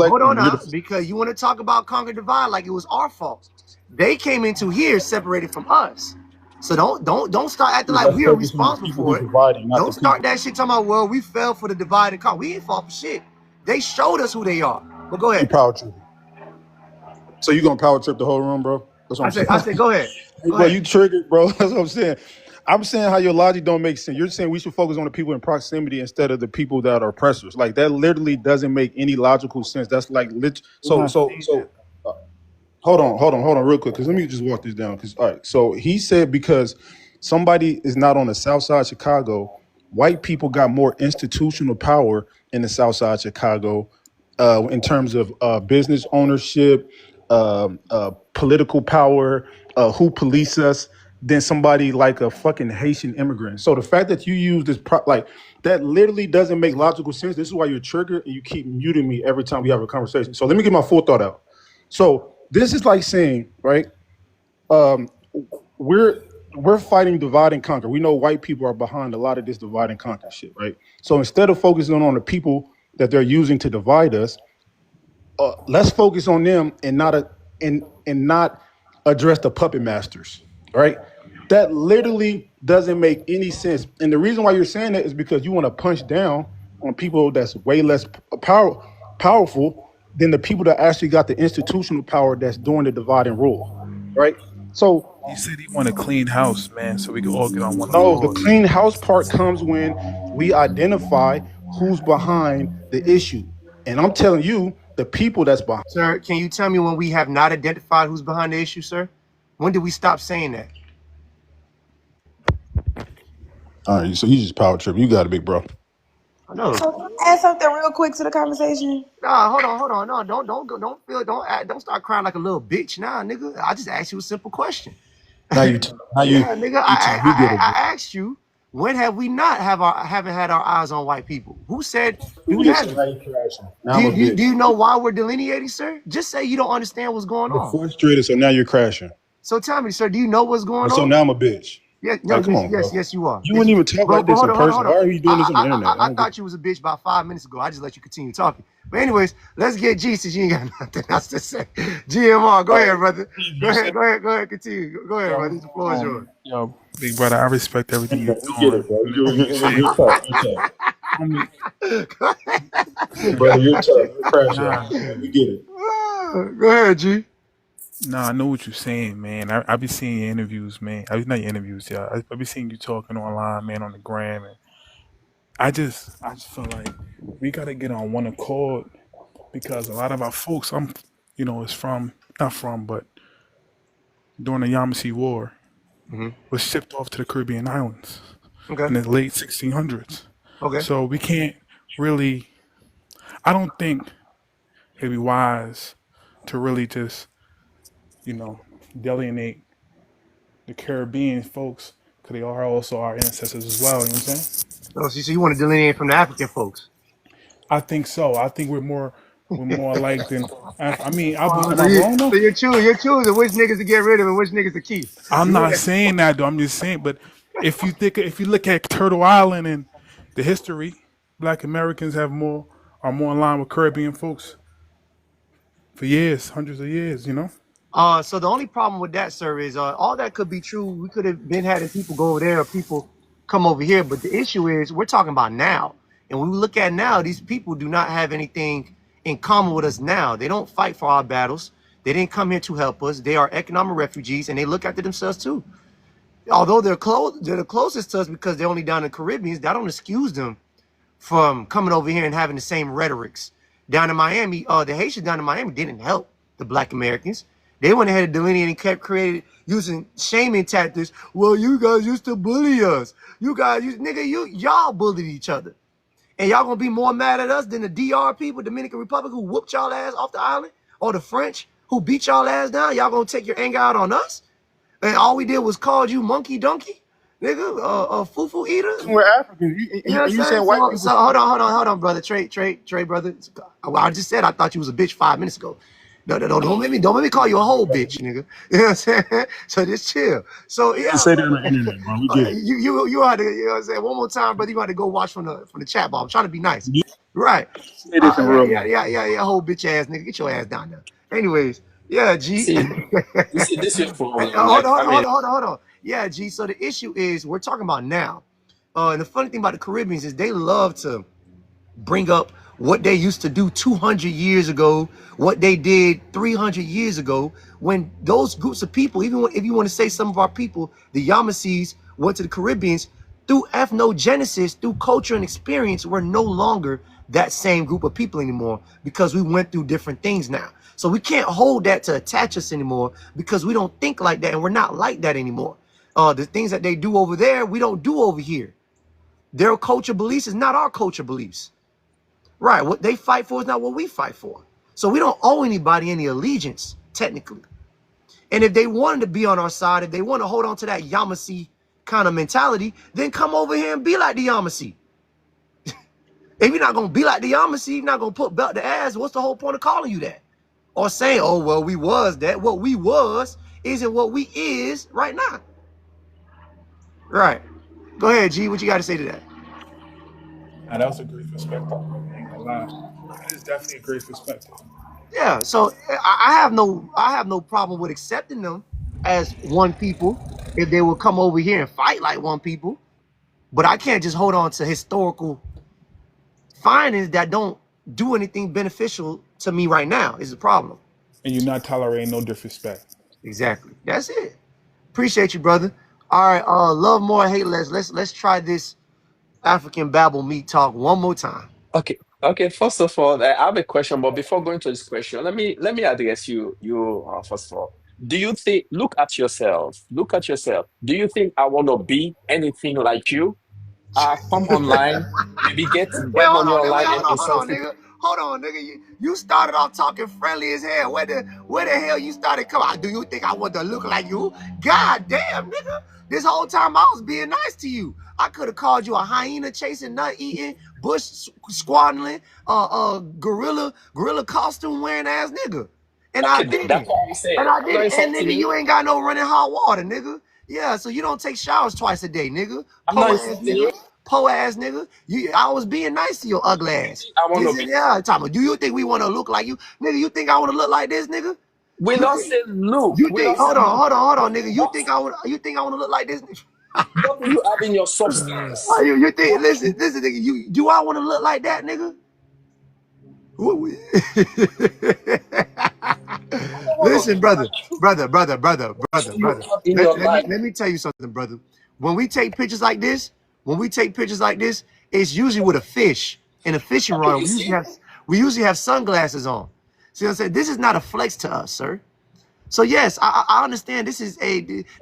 Hold on Deflecting. now, because you want to talk about conquer divide like it was our fault. They came into here separated from us. So don't start acting like Let's we are focus on the responsible people for who's it. dividing, not the Don't start people. that shit talking about, well, we fell for the divide and conquer. We ain't fall for shit. They showed us who they are. But go You ahead. power trip. So you gonna power trip the whole room, bro? That's what I'm saying. I said, go ahead. Hey, Go bro, ahead. you triggered, bro. That's what I'm saying. I'm saying how your logic don't make sense. You're saying we should focus on the people in proximity instead of the people that are oppressors. Like that literally doesn't make any logical sense. That's like We're not so saying that. so. Hold on, real quick, because let me just walk this down. Because all right, so he said because somebody is not on the South Side of Chicago, white people got more institutional power in the South Side of Chicago, in terms of business ownership, political power, who police us, than somebody like a fucking Haitian immigrant. So the fact that you use this like that literally doesn't make logical sense. This is why you're triggered and you keep muting me every time we have a conversation. So let me get my full thought out. So this is like saying, right? Um, we're fighting divide and conquer. We know white people are behind a lot of this divide and conquer shit, right? So instead of focusing on the people that they're using to divide us, let's focus on them and not address the puppet masters, right? That literally doesn't make any sense. And the reason why you're saying that is because you want to punch down on people that's way less powerful than the people that actually got the institutional power that's doing the divide and rule, right? So He said he want a clean house, man, so we can all get on one no, the accord. clean house part comes when we identify who's behind the issue. And I'm telling you, the people that's behind. Sir, can you tell me when we have not identified who's behind the issue, sir? When did we stop saying that? All right, so you just power trip. You got it, big bro. I know. So can I add something real quick to the conversation? Nah, hold on. No, don't start crying like a little bitch. Nah, nigga. I just asked you a simple question. Now you, now Yeah, nigga. you talk. You get it, bro. I asked you, when have we not haven't had our eyes on white people? Who said You we just said haven't? now you crashing. Now I'm a Do bitch. you know why we're delineating, sir? Just say you don't understand what's going You're on. frustrated, so now you're crashing. So tell me, sir, do you know what's going So on? now I'm a bitch. Yeah, no, Like, come on, bro. yes, you are. You Yes, wouldn't you, even talk bro. like But this in person. hold Why on. are you doing this on the internet? I I don't get thought you was a bitch about 5 minutes ago. I just let you continue talking. But anyways, let's get G since you ain't got nothing else to say. GMR, go ahead, brother. Go ahead, continue. Go ahead, brother. The floor is yours. Yo, big brother, I respect everything you're We get doing it, bro. and everything you say. You're tough. You're tough. Homie, Go ahead. Brother, you're tough. You're crashing. nah, We get it. Go ahead, G. nah, I know what you're saying, man. I be seeing your interviews, man. I not your interviews, yeah. I be seeing you talking online, man, on the gram, and I just feel like we gotta get on one accord because a lot of our folks, is from not from, but during the Yamasee War, Mm-hmm. was shipped off to the Caribbean islands Okay. in the late 1600s. Okay. So we can't really. I don't think it'd be wise to really just, you know, delineate the Caribbean folks because they are also our ancestors as well. You know what I'm saying? Oh, so you want to delineate from the African folks? I think so. I think we're more alike than. I mean, So, am I wrong though? you're choosing which niggas to get rid of and which niggas to keep. I'm You want not to, saying that though. I'm just saying. But if you look at Turtle Island and the history, Black Americans are more in line with Caribbean folks for years, hundreds of years. You know. so the only problem with that, sir, is all that could be true. We could have been having people go over there or people come over here, but the issue is we're talking about now. And when we look at now, these people do not have anything in common with us now. They don't fight for our battles. They didn't come here to help us. They are economic refugees, and they look after themselves too. although they're the closest to us because they're only down in the Caribbean, that don't excuse them from coming over here and having the same rhetorics. Down in Miami, the Haitians down in Miami didn't help the Black Americans. They went ahead and delineated and kept creating using shaming tactics. Well, you guys used to bully us. You guys, nigga, y'all bullied each other. And y'all gonna be more mad at us than the DR people, Dominican Republic, who whooped y'all ass off the island, or the French who beat y'all ass down. Y'all gonna take your anger out on us? And all we did was call you monkey donkey, nigga, fufu eater. We're Africans. You know what I'm You saying? saying white So people? hold on, brother. Trey, brother. I just said I thought you was a bitch 5 minutes ago. No, don't make me call you a whole bitch, nigga. You know what I'm saying? So just chill. So You can yeah, say that on the internet, bro. We get it. you had to, you know what I'm saying? One more time, brother. You got to go watch from the chat bar. I'm trying to be nice, You right? say this in real life. Whole bitch ass nigga. Get your ass down there. Anyways, yeah, G. See, you see, this is your problem. Hold Like, on, I mean, hold on. Yeah, G. So the issue is we're talking about now. And the funny thing about the Caribbeans is they love to bring up what they used to do 200 years ago, what they did 300 years ago, when those groups of people, even if you want to say some of our people, the Yamasees went to the Caribbeans, through ethnogenesis, through culture and experience, we're no longer that same group of people anymore because we went through different things now. So we can't hold that to attach us anymore because we don't think like that and we're not like that anymore. The things that they do over there, we don't do over here. Their culture beliefs is not our culture beliefs. Right. What they fight for is not what we fight for. So we don't owe anybody any allegiance, technically. And if they wanted to be on our side, if they want to hold on to that Yamasee kind of mentality, then come over here and be like the Yamasee. If you're not going to be like the Yamasee, you're not going to put belt to ass, what's the whole point of calling you that? Or saying, oh, well, we was that. What we was isn't what we is right now. Right. Go ahead, G. What you got to say to that? Now, that was a great perspective. I ain't gonna lie. That is definitely a great perspective. Yeah. So I have no problem with accepting them as one people if they will come over here and fight like one people. But I can't just hold on to historical findings that don't do anything beneficial to me right now. Is the problem. And you're not tolerating no disrespect. Exactly. That's it. Appreciate you, brother. All right. Love more, hate less. Let's try this African Babel meat talk one more time. okay, okay. First of all, I have a question, but before going to this question, let me address you first of all. Do you think? Look at yourself. Look at yourself. Do you think I want to be anything like you? Come online, maybe Wait, get hold money on, online and hold insult on, people. nigga. Hold on, nigga. You started off talking friendly as hell. Where the hell you started? Come on, do you think I want to look like you? God damn, nigga. This whole time I was being nice to you. I could have called you a hyena chasing, nut eating, bush squaddling, gorilla costume wearing ass nigga. And I Okay, that's didn't. what I'm saying. And I I'm not didn't. And insulting nigga, you. you ain't got no running hot water, nigga. Yeah, so you don't take showers twice a day, nigga. I'm not Po ass insulting you. nigga. Po ass nigga. I was being nice to your ugly Do you ass. think I want This to is be? yeah, Tommy. Do you think we want to look like you? Nigga, you think I want to look like this, nigga? We You don't think say look. you We think don't say look. hold on, nigga. What You think I want to look like this? what do you have in your substance? You think What listen, nigga, do I want to look like that, nigga? I don't want to Listen, look brother, like you. What do you brother. have in your life? Let me tell you something, brother. When we take pictures like this, it's usually with a fish in a fishing Okay, rod. you see? We usually have sunglasses on. See what I'm saying? This is not a flex to us, sir. So yes, I understand.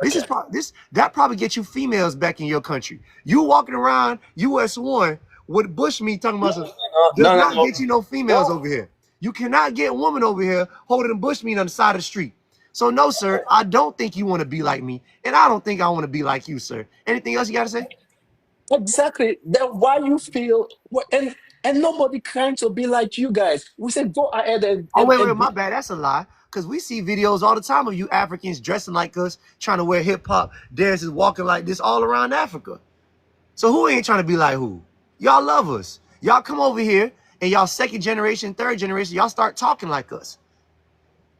Okay. This that probably gets you females back in your country. You walking around US 1 with bush meat talking No, about some does no, no, not no, get you no females no. over here. You cannot get a woman over here holding bush meat on the side of the street. So no, sir, I don't think you want to be like me, and I don't think I want to be like you, sir. Anything else you got to say? Exactly. Then why you feel and nobody trying to be like you guys. We said go ahead Oh, wait, and my be. bad. That's a lie. Because we see videos all the time of you Africans dressing like us, trying to wear hip hop dances, walking like this all around Africa. So who ain't trying to be like who? Y'all love us. Y'all come over here and y'all second generation, third generation, y'all start talking like us.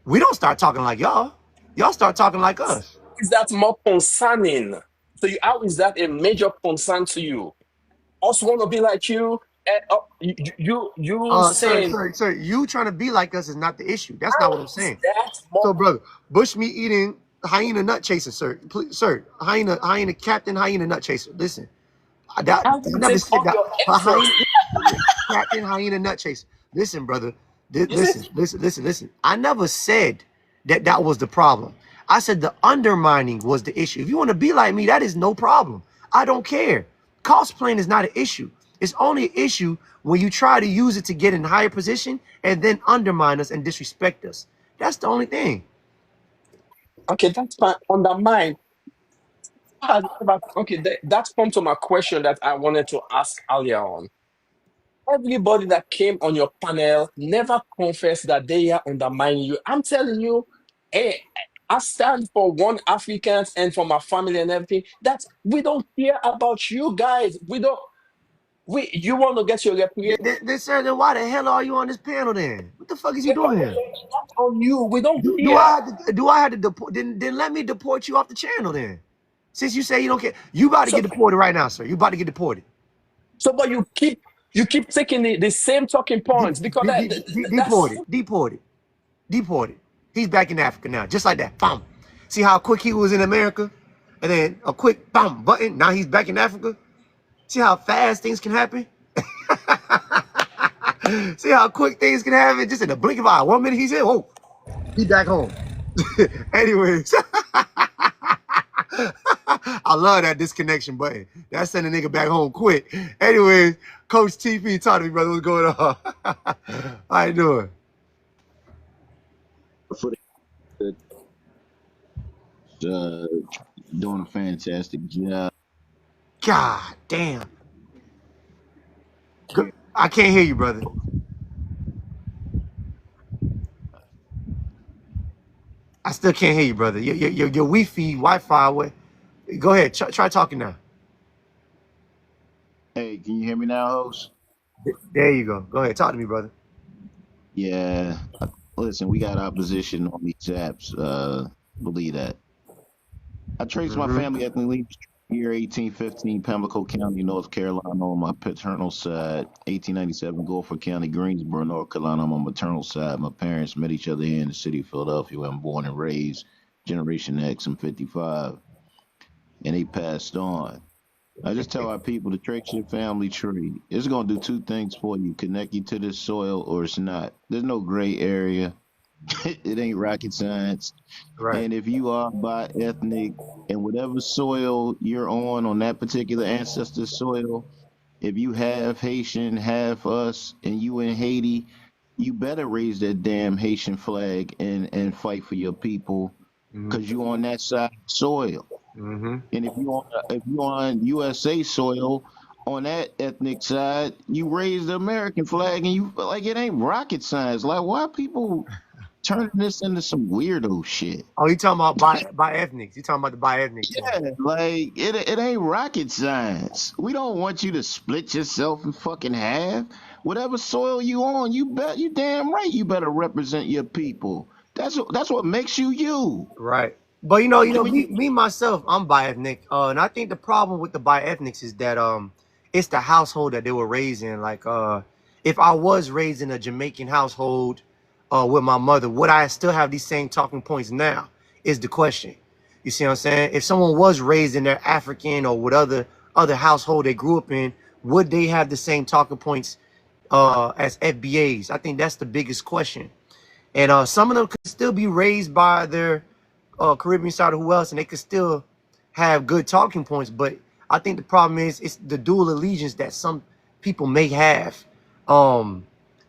We don't start talking like y'all. Y'all start talking like us. Is that more concerning? So you, how is that a major concern to you? Also want to be like you and you Sir, saying sir, you trying to be like us is not the issue. That's not what how I'm is saying. that more So, brother, bush meat eating. hyena nut chaser, sir. Please, sir. Hyena captain, hyena nut chaser. Listen, I I will never take said all that. your A effort. hyena, captain, hyena nut chaser. Listen, brother. You see? Listen. I never said that was the problem. I said the undermining was the issue. If you want to be like me, that is no problem. I don't care. Cosplaying is not an issue. It's only an issue when you try to use it to get in a higher position and then undermine us and disrespect us. That's the only thing. Okay, that's fine. Undermine. Okay, that's come to my question that I wanted to ask earlier on. Everybody that came on your panel never confessed that they are undermining you. I'm telling you, hey, I stand for one Africans and for my family and everything. That we don't care about you guys. We don't. We you want to get your reputation. Sir, then why the hell are you on this panel then? What the fuck is you doing here? That's on you. We don't Do care. I have to deport? Then let me deport you off the channel then. Since you say you don't care, you about to So get deported right now, sir. You about to get deported. so, but you keep taking the same talking points because that's Deported. He's back in Africa now, just like that. Bam. See how quick he was in America, and then a quick bam button. Now he's back in Africa. See how fast things can happen. See how quick things can happen just in a blink of an eye. 1 minute he's here, whoa, he back home. Anyways, I love that disconnection button. That send a nigga back home quick. Anyways, Coach TP, talk to me, brother. What's going on? How you doing? For the doing a fantastic job. God damn. I can't hear you, brother. I still can't hear you, brother. Your Wi-Fi. What? Go ahead. Try talking now. Hey, can you hear me now, host? There you go. Go ahead. Talk to me, brother. Yeah. Listen, we got opposition on these apps. Believe that. I traced my Mm-hmm. family ethnic lineage year 1815, Pamlico County, North Carolina on my paternal side. 1897, Gulfport County, Greensboro, North Carolina on my maternal side. My parents met each other here in the city of Philadelphia where I'm born and raised. Generation X, I'm 55. And they passed on. I just tell our people to trace your family tree. It's going to do two things for you: connect you to this soil or it's not. There's no gray area. It ain't rocket science. Right. And if you are bi ethnic and whatever soil you're on that particular ancestor soil, if you have Haitian, half us, and you in Haiti, you better raise that damn Haitian flag and fight for your people Mm-hmm. because you on that side of the soil. Mm-hmm. And if you on USA soil on that ethnic side, you raise the American flag and you like it ain't rocket science. Like why people turning this into some weirdo shit? Oh, you talking about by ethnics? You talking about the bi ethnic thing? Yeah, like it ain't rocket science. We don't want you to split yourself in fucking half. Whatever soil you on, you damn right you better represent your people. That's what makes you you. Right. But When you me myself, I'm bi-ethnic. And I think the problem with the bi-ethnics is that it's the household that they were raised in. Like if I was raised in a Jamaican household with my mother, would I still have these same talking points now? Is the question. You see what I'm saying? If someone was raised in their African or what other household they grew up in, would they have the same talking points as FBAs? I think that's the biggest question. And some of them could still be raised by their Caribbean side or who else, and they could still have good talking points. But I think the problem is it's the dual allegiance that some people may have to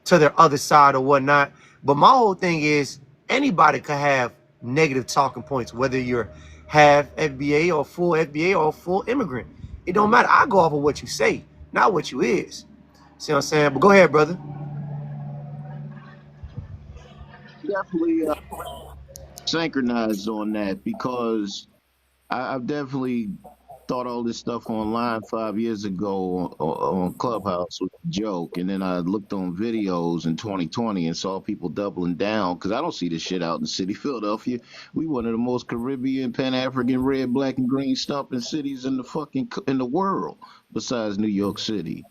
their other side or whatnot. But my whole thing is anybody could have negative talking points, whether you're half FBA or full FBA or full immigrant. It don't matter. I go off of what you say, not what you is. See what I'm saying? But go ahead, brother. definitely synchronized on that because I've definitely thought all this stuff online 5 years ago on Clubhouse was a joke, and then I looked on videos in 2020 and saw people doubling down because I don't see this shit out in the city. Philadelphia, we one of the most Caribbean, Pan African, red, black, and green stomping cities in the world, besides New York City.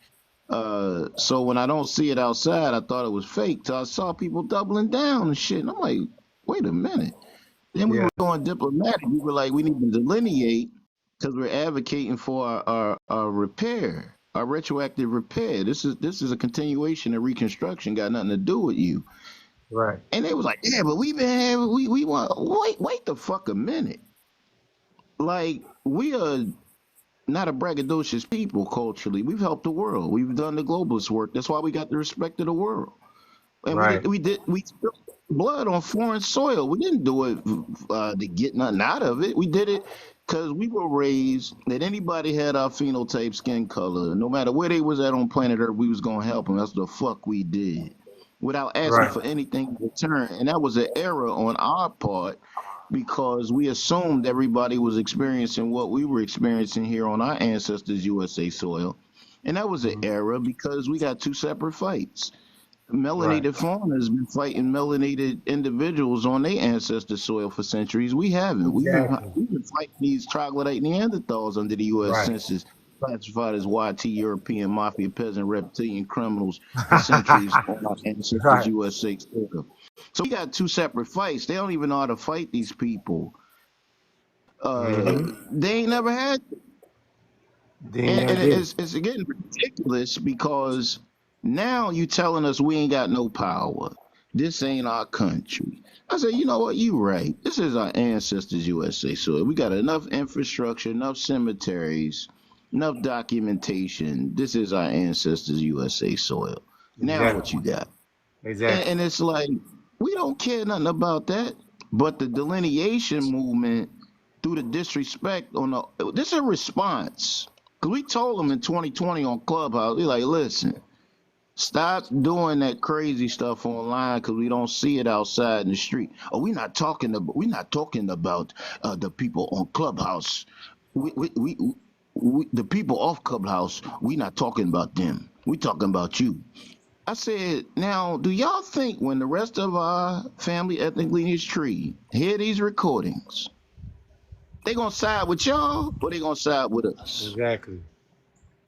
So when I don't see it outside, I thought it was fake. Till I saw people doubling down and shit, and I'm like, wait a minute. Then we Yeah. were going diplomatic. We were like, we need to delineate because we're advocating for our repair, our retroactive repair. This is a continuation of reconstruction. Got nothing to do with you. Right. And they was like, yeah, but we've been having, we want, wait the fuck a minute. Like, we are not a braggadocious people culturally. We've helped the world. We've done the globalist work. That's why we got the respect of the world. And Right. we spilled blood on foreign soil. We didn't do it to get nothing out of it. We did it because we were raised that anybody had our phenotype, skin color, no matter where they was at on planet Earth, we was gonna help them. That's the fuck we did, without asking Right. for anything in return. And that was an error on our part because we assumed everybody was experiencing what we were experiencing here on our ancestors' USA soil. And that was an Mhm. error because we got two separate fights. Right. Melanated fauna has been fighting melanated individuals on their ancestor soil for centuries. We haven't. Exactly. We've been fighting these troglodyte Neanderthals under the U.S. Right. Census, classified as YT European mafia, peasant, reptilian criminals for centuries on our ancestors' Right. USA soil. So we got two separate fights. They don't even know how to fight these people. Mm-hmm. They ain't never had, They and, never and did. it's getting ridiculous because now you telling us we ain't got no power. This ain't our country. I said, you know what? You right. This is our ancestors' USA soil. We got enough infrastructure, enough cemeteries, enough documentation. This is our ancestors' USA soil. Now what you Exactly. got? Exactly. And it's like we don't care nothing about that. But the delineation movement through the disrespect on the this is a response. Cause we told them in 2020 on Clubhouse, we like, listen, stop doing that crazy stuff online because we don't see it outside in the street. Oh, we're not talking about the people on Clubhouse. We the people off Clubhouse. We not talking about them. We talking about you. I said, now, do y'all think when the rest of our family ethnic lineage tree hear these recordings, they gonna side with y'all or they gonna side with us? Exactly.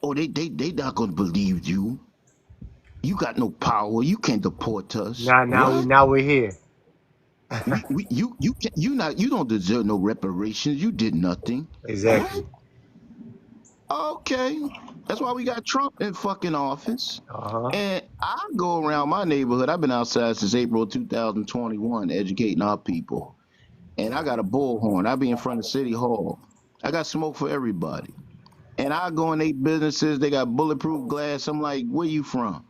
Oh, they not gonna believe you. You got no power. You can't deport us. What? Now we're here. You don't deserve no reparations. You did nothing. What? Exactly. Okay. That's why we got Trump in fucking office. Uh-huh. And I go around my neighborhood. I've been outside since April 2021 educating our people. And I got a bullhorn. I be in front of City Hall. I got smoke for everybody. And I go in they businesses, they got bulletproof glass. I'm like, where you from?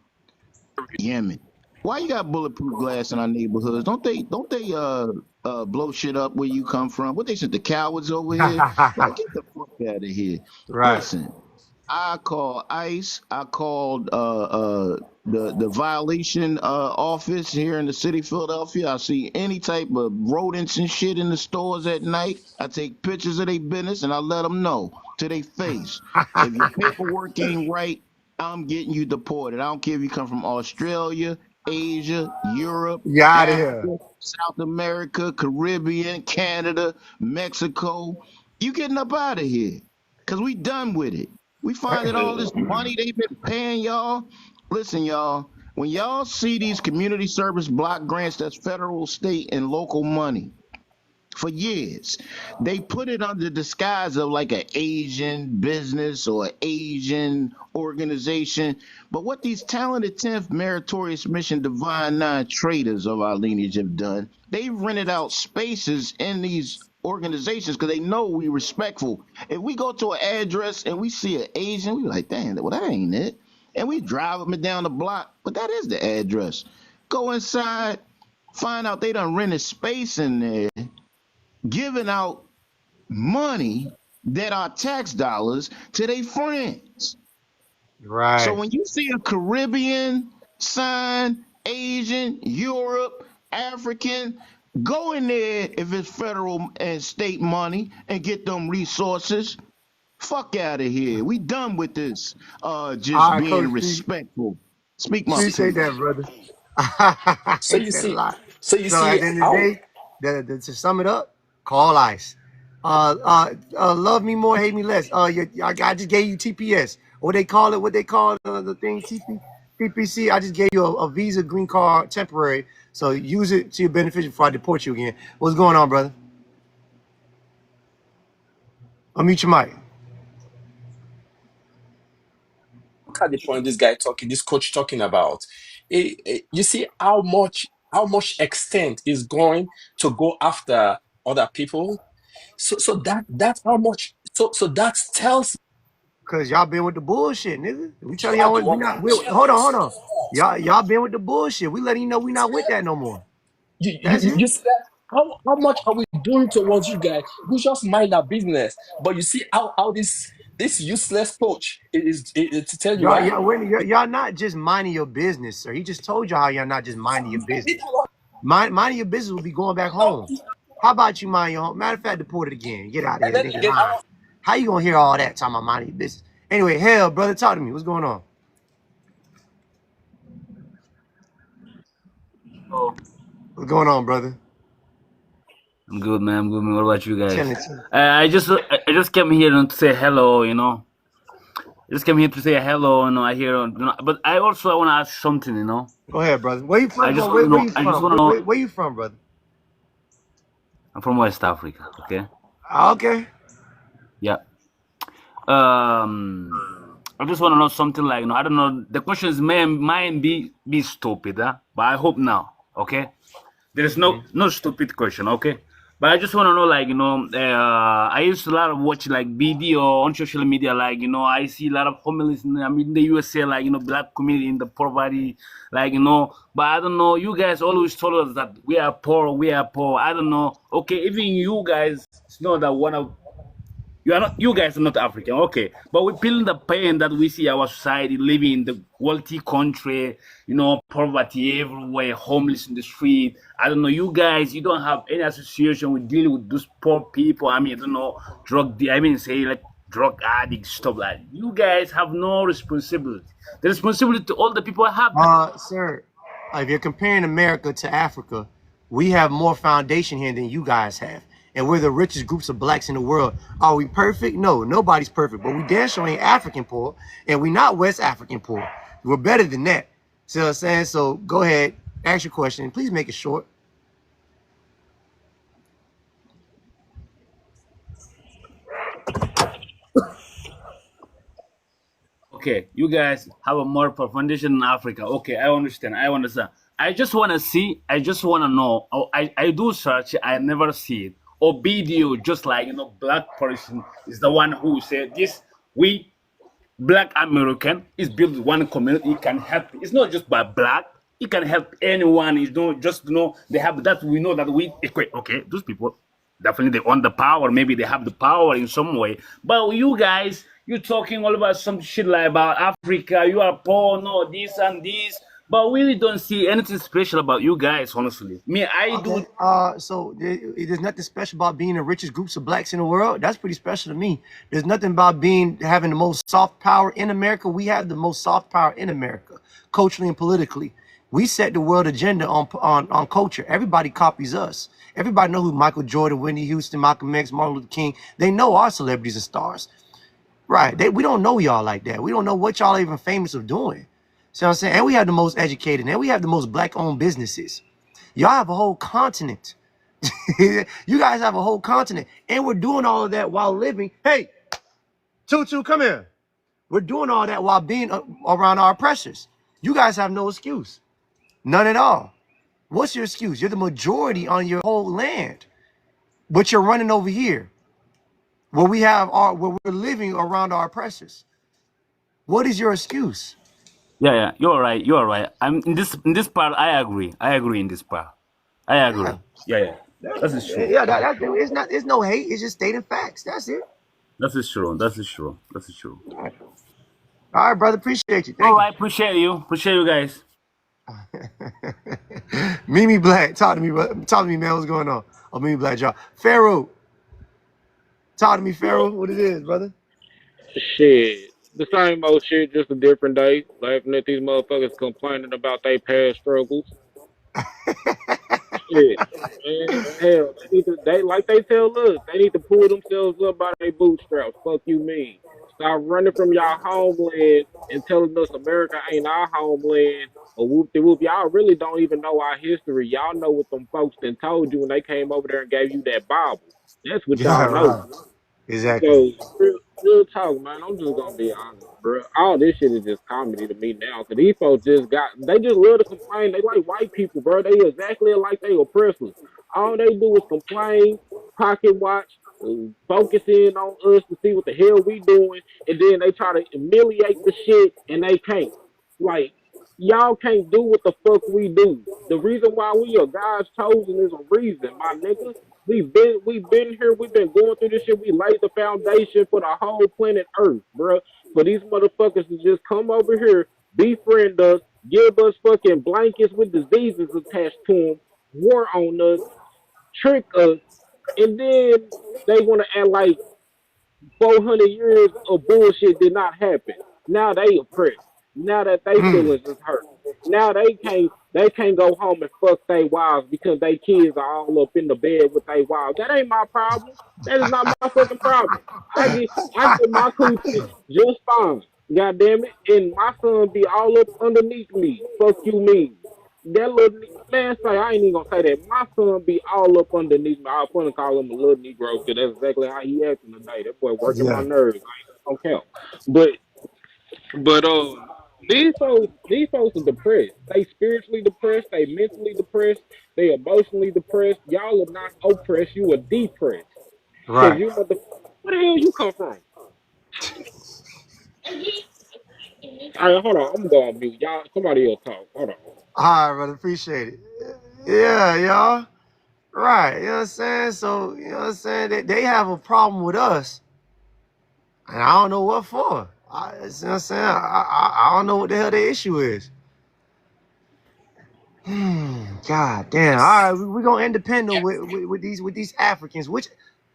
Yemen. Why you got bulletproof glass in our neighborhoods? Don't they blow shit up where you come from? What they said, the cowards over here? Like, get the fuck out of here. Right. Listen, I called ICE. I called the violation office here in the city of Philadelphia. I see any type of rodents and shit in the stores at night. I take pictures of their business and I let them know to their face. If your paperwork ain't right, I'm getting you deported. I don't care if you come from Australia, Asia, Europe, You out of here. Africa, South America, Caribbean, Canada, Mexico. You getting up out of here. Cause we done with it. We find that all this money they've been paying y'all. Listen, y'all, when y'all see these community service block grants, that's federal, state, and local money for years. They put it under disguise of like an Asian business or an Asian organization. But what these talented 10th meritorious mission divine nine traders of our lineage have done, they've rented out spaces in these organizations because they know we respectful. If we go to an address and we see an Asian, we like, damn, well, that ain't it. And we drive them down the block, but that is the address. Go inside, find out they done rented space in there, giving out money that are tax dollars to their friends. So Right. when you see a Caribbean sign, Asian, Europe, African, go in there if it's federal and state money and get them resources. Fuck out of here. We done with this. All Just right, being Coach P. respectful. Speak my Appreciate that, truth. brother. So He you said a see, lot. so you So at see, the end of the how day, to sum it up, call ICE. Love me more, hate me less. I just gave you TPS. What they call it? What they call the thing? TP? PPC, I just gave you a visa green card temporary, so use it to your benefit before I deport you again. What's going on, brother? Unmute your mic. Look at the point this coach talking about. You see how much extent is going to go after other people. So that's how much. So that tells Cause y'all been with the bullshit, nigga. We you telling are y'all the we one not. that Hold on, hold on. stop. Y'all been with the bullshit. We letting you know we not with that no more. That's it. You see that? How much are we doing towards you guys? We just mind our business. But you see how this useless coach is to tell you why? Y'all not just minding your business, sir. He just told y'all how y'all not just minding your business. Minding your business will be going back home. How about you mind your home? Matter of fact, deport it again. Get out of And here, then nigga. again, Lying. How you gonna hear all that talking about minding your business? Anyway, hell, brother, talk to me. What's going on? Oh, What's going on, brother? I'm good, man. I'm good, man. What about you guys? Chilling. I just came here to say hello. I just came here to say hello. I hear. But I also want to ask something. Go ahead, brother. Where you I first of just all, where you I just from? want to know. Where you from, brother? I'm from West Africa. Okay. Okay. Yeah. I just want to know something like I don't know. The question is might be stupid, huh? But I hope now. Okay. There is no stupid question, okay? But I just want to know, I used to a lot of watch like video on social media, I see a lot of homeless. In the USA, black community in the poverty, But I don't know. You guys always told us that we are poor, we are poor. I don't know. Okay, even you guys know that one of you guys are not African, okay, but we feel the pain that we see our society living in the wealthy country, poverty everywhere, homeless in the street. I don't know, you guys, you don't have any association with dealing with those poor people. I mean, I don't know, say like drug addicts, stuff like that. You guys have no responsibility. The responsibility to all the people have that. Sir, if you're comparing America to Africa, we have more foundation here than you guys have. And we're the richest groups of blacks in the world. Are we perfect? No, nobody's perfect. But we damn sure ain't African poor. And we not West African poor. We're better than that. See what I'm saying? So go ahead, ask your question. Please make it short. Okay, you guys have a more foundation in Africa. Okay, I understand. I understand. I just want to see. I just want to know. I do search. I never see it. Or video, just like black person is the one who said this. We black American is built one community. It can help. It's not just by black. It can help anyone. It's not just they have that. We know that we equate. Okay, those people definitely they own the power. Maybe they have the power in some way. But you guys, you talking all about some shit like about Africa. You are poor, no this and this. But we really don't see anything special about you guys, honestly. Me, I do. Okay. So there's nothing special about being the richest groups of blacks in the world. That's pretty special to me. There's nothing about having the most soft power in America. We have the most soft power in America, culturally and politically. We set the world agenda on culture. Everybody copies us. Everybody know who Michael Jordan, Whitney Houston, Malcolm X, Martin Luther King. They know our celebrities and stars. Right. We don't know y'all like that. We don't know what y'all are even famous of doing. See what I'm saying? And we have the most educated, and we have the most black-owned businesses. Y'all have a whole continent. You guys have a whole continent. And we're doing all of that while living. Hey, Tutu, come here. We're doing all that while being around our oppressors. You guys have no excuse. None at all. What's your excuse? You're the majority on your whole land. But you're running over here where we're living around our oppressors. What is your excuse? Yeah, yeah, you're right. You're right. I'm in this part. I agree. I agree in this part. I Yeah. agree. Yeah, yeah. That is true. Yeah, it's not. It's no hate. It's just stating facts. That's it. That is true. That is true. That is true. All right, brother. Appreciate you. All Thank right. Appreciate you. Appreciate you guys. you. Mimi Black, talk to me. Talk to me, man. What's going on? Oh, Mimi Black, y'all. Pharaoh, talk to me, Pharaoh. What it is, brother? Shit. The same old shit, just a different day. Laughing at these motherfuckers complaining about their past struggles. Shit. Man, hell, they like they tell us, they need to pull themselves up by their bootstraps. Fuck you mean. Stop running from y'all homeland and telling us America ain't our homeland. Or whoop de whoop. Y'all really don't even know our history. Y'all know what them folks then told you when they came over there and gave you that Bible. That's what Yeah, y'all know. right. Exactly. So real talk, man. I'm just gonna be honest, bro. All this shit is just comedy to me now. Cause these folks they just love to complain. They like white people, bro. They exactly like they oppressors. All they do is complain, pocket watch, focus in on us to see what the hell we doing, and then they try to humiliate the shit, and they can't. Like y'all can't do what the fuck we do. The reason why we are God's chosen is a reason, my nigga. We've been here. We've been going through this shit. We laid the foundation for the whole planet Earth, bro. For these motherfuckers to just come over here, befriend us, give us fucking blankets with diseases attached to them, war on us, trick us, and then they want to act like 400 years of bullshit did not happen. Now they oppressed. Now that they feelings is hurt. Now they can't go home and fuck their wives because their kids are all up in the bed with their wives. That ain't my problem. That is not my fucking problem. I get my coochie just fine. God damn it. And my son be all up underneath me. Fuck you mean. That little man say I ain't even gonna say that. My son be all up underneath me. I was gonna call him a little Negro because that's exactly how he acting today. That boy working my Yeah. nerves. I ain't gonna count. But these folks are depressed. They spiritually depressed. They mentally depressed. They emotionally depressed. Y'all are not oppressed. You are depressed because Right. you mother. Where the hell you come from? All right, hold on. I'm going to mute. Y'all, somebody else talk. Hold on. All right, brother. Appreciate it. Yeah, y'all. Right. You know what I'm saying? So, you know what I'm saying? They have a problem with us, and I don't know what for. You know what I'm saying? I don't know what the hell the issue is. God damn. All right, we're gonna independent with these Africans. Which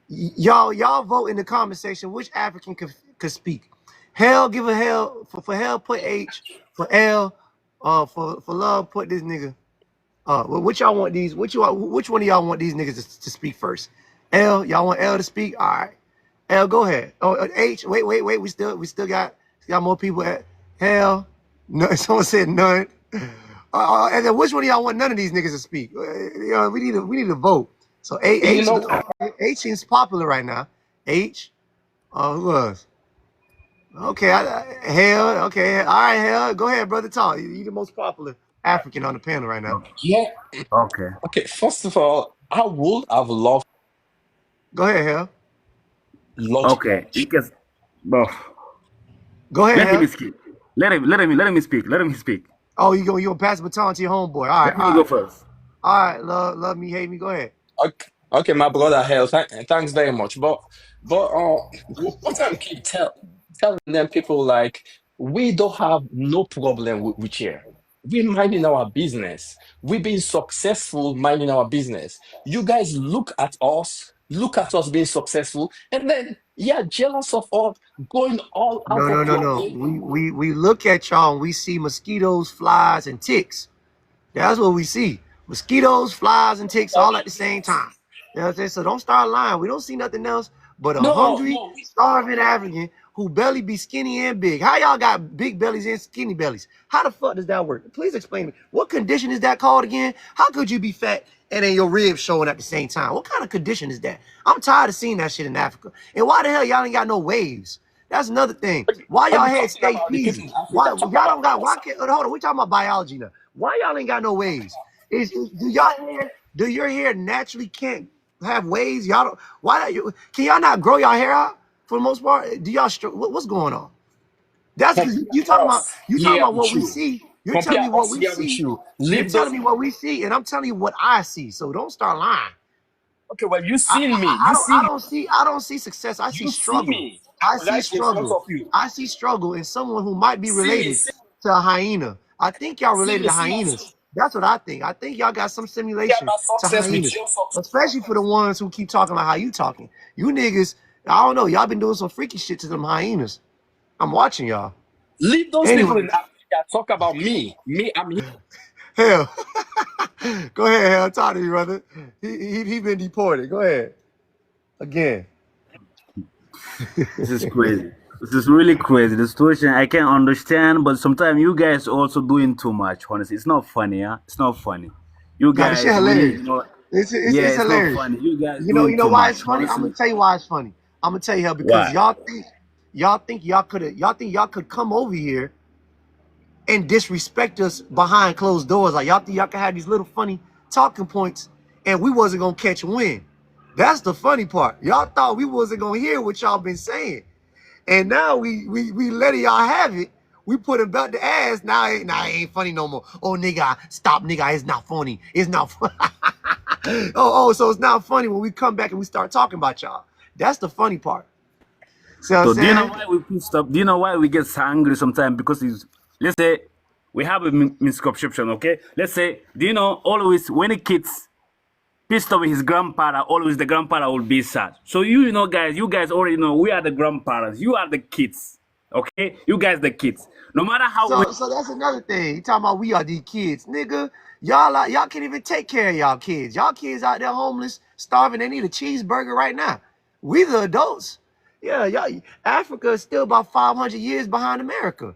y'all vote in the comment section. Which African could speak? Hell, give a hell for hell. Put H for L. For love. Put this nigga. Which y'all want these? Which one of y'all want these niggas to speak first? L, y'all want L to speak? All right. L, go ahead. Oh, H, wait. We still got more people at hell. No, someone said none. And then which one of y'all want none of these niggas to speak? We need to vote. So You H, know, H seems popular right now. H. Who else? Okay, hell. Okay, all right, hell. Go ahead, brother. Talk. You the most popular African on the panel right now. yeah. Okay. Okay, first of all, I would have Go ahead, hell. loved. Okay. Because, well, Go ahead, let him hell. speak. Let him speak. Let him speak. Oh, you gonna pass the baton to your homeboy. All right, Let me all go right, first. all right. Love me, hate me. Go ahead. Okay, my brother hell, thanks very much. But what I'm keep telling them people like we don't have no problem with here. We minding our business. We being successful minding our business. You guys look at us being successful, and then yeah, jealous of us going all out of your No. way. We look at y'all and we see mosquitoes, flies, and ticks. That's what we see. Mosquitoes, flies, and ticks all at the same time. You know what I'm saying? So don't start lying. We don't see nothing else but a No, hungry, no, starving African who belly be skinny and big. How y'all got big bellies and skinny bellies? How the fuck does that work? Please explain to me. What condition is that called again? How could you be fat and then your ribs showing at the same time? What kind of condition is that? I'm tired of seeing that shit in Africa. And why the hell y'all ain't got no waves? That's another thing. Why are y'all you head talking stay about the peasy? people in Why Africa? y'all Talk about don't got? Why us. can't? Hold on, we talking about biology now. Why y'all ain't got no waves? Do y'all hair? Do your hair naturally can't have waves? Y'all don't. Why don't you? Can y'all not grow y'all hair out for the most part? Do y'all? What's going on? That's because Compare you talking about us what with we you. see. You're telling Compare me what us we here with see. you. You're Leave telling those. me what we see, and I'm telling you what I see. So don't start lying. Okay, well, you I, seen me. I, I You don't see I me. don't see I don't see success. I see You see struggle. me. I I'm see right in front struggle. of you. I see struggle in someone who might be See me. related to a hyena. I think y'all See related me. to See me. hyenas. That's what I think. I think y'all got some Share simulation my to success with hyenas, your success. especially for the ones who keep talking like how you talking. You niggas, I don't know. Y'all been doing some freaky shit to them hyenas. I'm watching y'all. Leave those people in Anyways, Africa. Talk about me. Me, I'm here. hell, go ahead, hell. Talk to me, brother. He been deported. Go ahead again. This is crazy. This is really crazy. The situation I can understand, but sometimes you guys also doing too much. Honestly, it's not funny. Huh? It's not funny. You Nah, this shit guys really, hilarious. yeah, It's it's not hilarious. funny. You guys You doing know too why much. it's funny? I'm Honestly, gonna tell you why it's funny. I'm gonna tell you how because why? y'all think y'all could come over here and disrespect us behind closed doors. Like y'all think y'all could have these little funny talking points and we wasn't gonna catch wind. That's the funny part. Y'all thought we wasn't gonna hear what y'all been saying. And now we letting y'all have it. We put him back to ass. Now it ain't funny no more. Oh nigga, stop nigga. It's not funny. It's not funny. So it's not funny when we come back and we start talking about y'all. That's the funny part. See what I'm So do you know saying? why we pissed up? Do you know why we get so angry sometimes? Because it's, let's say we have a misconception. Okay, let's say, do you know always when a kid's pissed off with his grandfather, always the grandfather will be sad. So you know, guys, you guys already know we are the grandparents. You are the kids. Okay, you guys the kids. No matter how we So that's another thing. You talking about we are these kids, nigga. Y'all can't even take care of y'all kids. Y'all kids out there homeless, starving. They need a cheeseburger right now. We the adults. Yeah, y'all. Africa is still about 500 years behind America.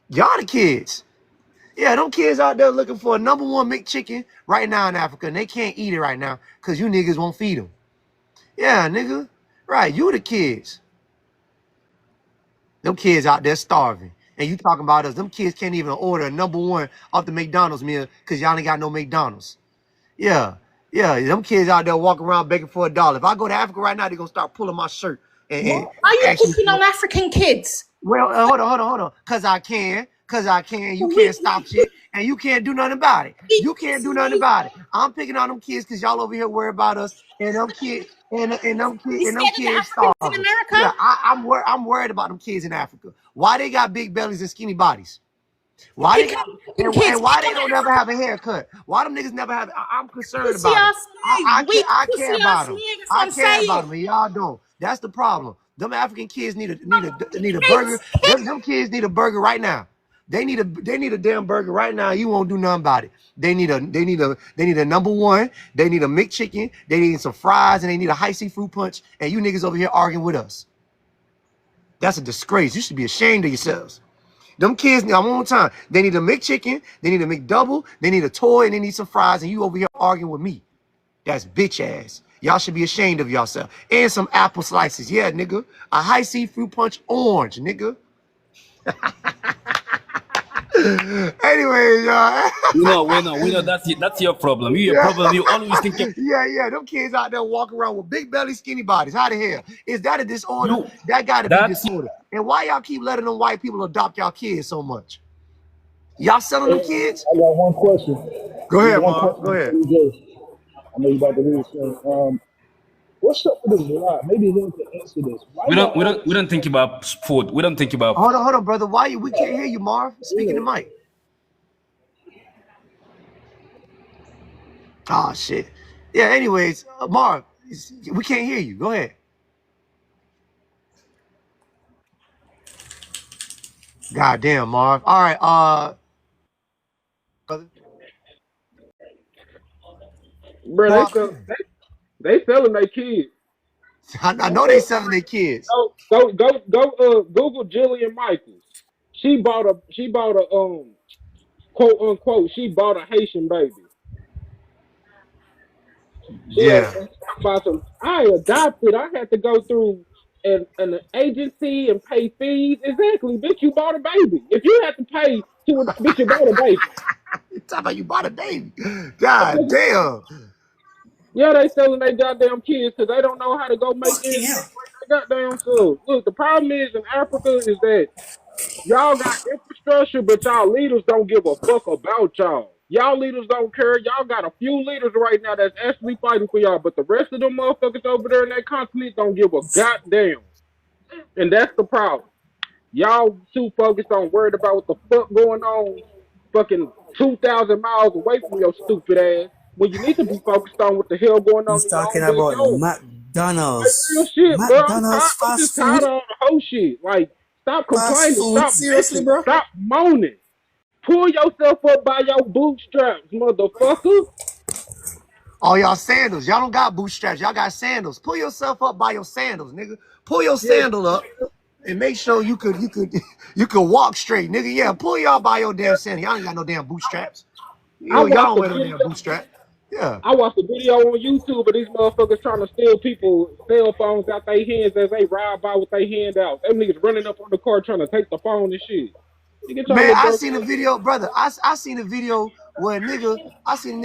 Y'all the kids. Yeah, them kids out there looking for a #1 McChicken right now in Africa, and they can't eat it right now because you niggas won't feed them. Yeah, nigga. Right, you the kids. Them kids out there starving. And you talking about us. Them kids can't even order a #1 off the McDonald's meal because y'all ain't got no McDonald's. Yeah. Yeah. Them kids out there walking around begging for $1. If I go to Africa right now, they're gonna start pulling my shirt and What? Are you ask me picking for. on African kids? Well, hold on. Cause I can. Cause I can. You can't We, stop shit, and you can't do nothing about it. we You can't do nothing about it. I'm picking on them kids because y'all over here worry about us, and them kids, and them scared of the kids Africans in starving. America? Yeah, I'm worried about them kids in Africa. Why they got big bellies and skinny bodies? You're Why they picking got on African kids. and why Pick they on don't the never African have a haircut? Why them niggas never have? I'm concerned pussy about them. ass nigga. Weak I care pussy about ass them. niggas I on say care about it. them, and y'all don't. That's the problem. Them African kids need a burger. Kids. Them kids need a burger right now. They need a damn burger right now. You won't do nothing about it. They need a #1. They need a McChicken. They need some fries and they need a high seafood punch. And you niggas over here arguing with us. That's a disgrace. You should be ashamed of yourselves. Them kids, now one more time, they need a McChicken, they need a McDouble, they need a toy, and they need some fries, and you over here arguing with me. That's bitch ass. Y'all should be ashamed of yourself. And some apple slices. Yeah, nigga. A high seafood punch orange, nigga. Anyways, y'all. we know that's your problem. You your Yeah. problem. You always think Yeah. Them kids out there walking around with big belly, skinny bodies. How the hell? Is that a disorder? you That gotta be that's disorder. And why y'all keep letting them white people adopt y'all kids so much? Y'all selling them kids? I got one question. Go There's ahead, one Marv. question Go ahead. before we go. I know you about to leave soon. What's up with this lie? Maybe Lil can answer this. Why y'all we always don't think about sport. We don't think about Hold on, brother. Why you? We can't hear you, Marv. Speaking to Mike. Oh shit. Yeah. Anyways, Marv, we can't hear you. Go ahead. God damn, Marv. All right. Brother. Bro, Marv. they selling their kids. I know they selling their kids. Google Jillian Michaels. She bought a quote unquote, she bought a Haitian baby. Yeah, Yeah. and she talking about some. I adopted. I had to go through an agency and pay fees. Exactly, bitch. You bought a baby. If you had to pay to, bitch, you bought a baby. You talking about you bought a baby. God damn. Yeah, they selling their goddamn kids because they don't know how to go make fucking ends meet hell. with their goddamn selves. Look, the problem is in Africa is that y'all got infrastructure, but y'all leaders don't give a fuck about y'all. Y'all leaders don't care. Y'all got a few leaders right now that's actually fighting for y'all, but the rest of them motherfuckers over there in that continent don't give a goddamn. And that's the problem. Y'all too focused on worried about what the fuck going on fucking 2,000 miles away from your stupid ass when you need to be focused on what the hell going on He's in your talking own about backyard. Like real McDonald's. shit, bro. McDonald's I'm fast just food. tired of all the whole shit. Like, stop Fast complaining, food. stop Seriously, bitching, bro? stop moaning. Pull yourself up by your bootstraps, motherfucker. All y'all sandals. Y'all don't got bootstraps. Y'all got sandals. Pull yourself up by your sandals, nigga. Pull your Yeah, sandal up. And make sure you could you could walk straight, nigga. Yeah, pull y'all by your damn sanity. Y'all ain't got no damn bootstraps. I Y'all watched don't a wear no damn video. bootstrap. Yeah. I watched a video on YouTube of these motherfuckers trying to steal people's cell phones out their hands as they ride by with their hand out. Them niggas running up on the car trying to take the phone and shit. You get your Man, little I broke seen a ass. video, brother. I seen a video where a nigga, I seen a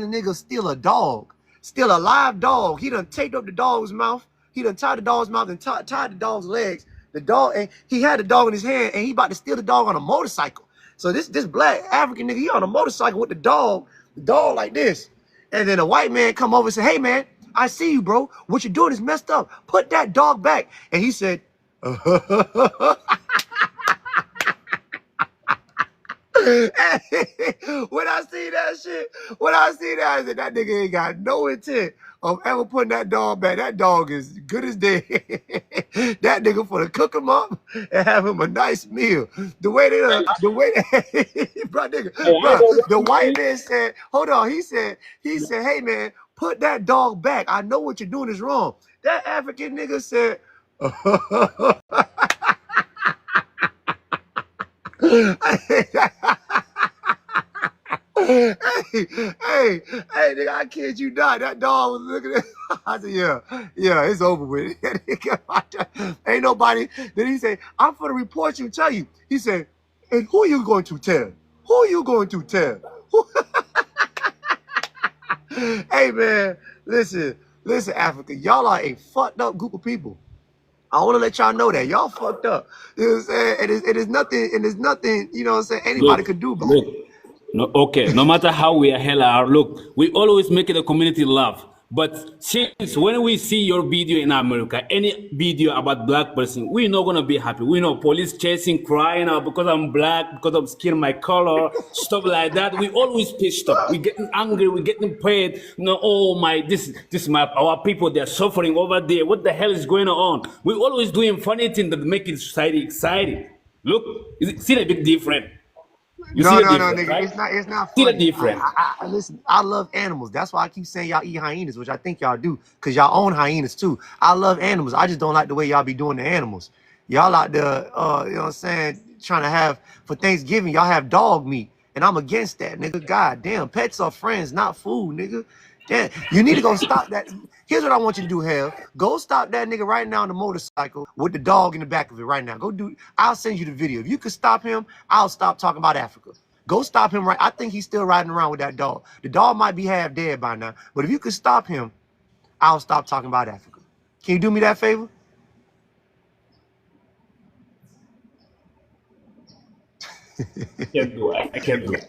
nigga steal a dog, steal a live dog. He done taped up the dog's mouth. He done tied the dog's mouth and tied the dog's legs. The dog, and he had the dog in his hand, and he about to steal the dog on a motorcycle. So this black African nigga, he on a motorcycle with the dog like this. And then a white man come over and say, "Hey man, I see you, bro. What you doing is messed up. Put that dog back." And he said, when I see that, I said, that nigga ain't got no intent of ever putting that dog back. That dog is good as dead. That nigga for to cook him up and have him a nice meal. The way Hey, bro, hey, nigga, I ain't bro, gonna lie, the white man. man said, hold on, he said, hey man, put that dog back. I know what you're doing is wrong. That African nigga said, hey, nigga, I kid you not. That dog was looking at I said, yeah, it's over with. Ain't nobody. Then he said, I'm for the report you, tell you. He said, and who are you going to tell? Who are you going to tell? Hey, man, listen, Africa. Y'all are a fucked up group of people. I want to let y'all know that. Y'all fucked up. You know what I'm saying? It is nothing, you know what I'm saying, anybody Look, could do about look. it. No, okay. No matter how we are hell are, look, we always make the community laugh. But since when we see your video in America, any video about black person, we're not gonna be happy. We know police chasing, crying out because I'm black, because of skin, my color, stuff like that. We always pissed off. We getting angry. We getting paid. No, oh my, this my our people. They're suffering over there. What the hell is going on? We always doing funny things that make society exciting. Look, see the big difference. You see No, the no, no, difference, nigga. right? It's not See the funny. difference. Listen. I love animals. That's why I keep saying y'all eat hyenas, which I think y'all do, cause y'all own hyenas too. I love animals. I just don't like the way y'all be doing the animals. Y'all like the, you know what I'm saying, trying to have for Thanksgiving. Y'all have dog meat, and I'm against that, nigga. God damn, pets are friends, not food, nigga. Damn, you need to go stop that. Here's what I want you to do, Hell. Go stop that nigga right now on the motorcycle with the dog in the back of it right now. Go do. I'll send you the video. If you could stop him, I'll stop talking about Africa. Go stop him right. I think he's still riding around with that dog. The dog might be half dead by now, but if you could stop him, I'll stop talking about Africa. Can you do me that favor? I can't do it. I can't do it.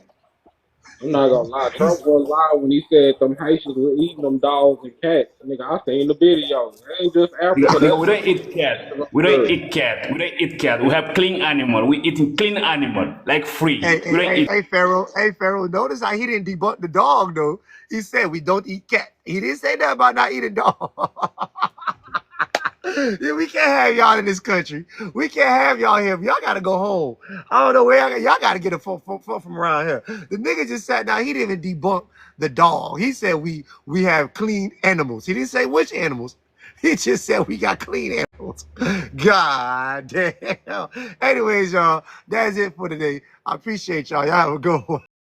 I'm not gonna lie. He's Trump was live when he said them Haitians were eating them dogs and cats. Nigga, I seen the video. It ain't just Africa. Nigga, That's we don't eat cat. We don't the eat cat. We don't eat cat. We have clean animal. We eating clean animal, like hey, free. We hey, don't hey, eat. hey, Pharaoh. Hey, Pharaoh. Notice how he didn't debunk the dog though. He said we don't eat cat. He didn't say that about not eating dog. Yeah, we can't have y'all in this country. We can't have y'all here. Y'all gotta go home. I don't know where y'all gotta get a from around here. The nigga just sat down. He didn't even debunk the dog. He said we have clean animals. He didn't say which animals. He just said we got clean animals. God damn. Anyways, y'all, that's it for today. I appreciate y'all. Y'all have a good one.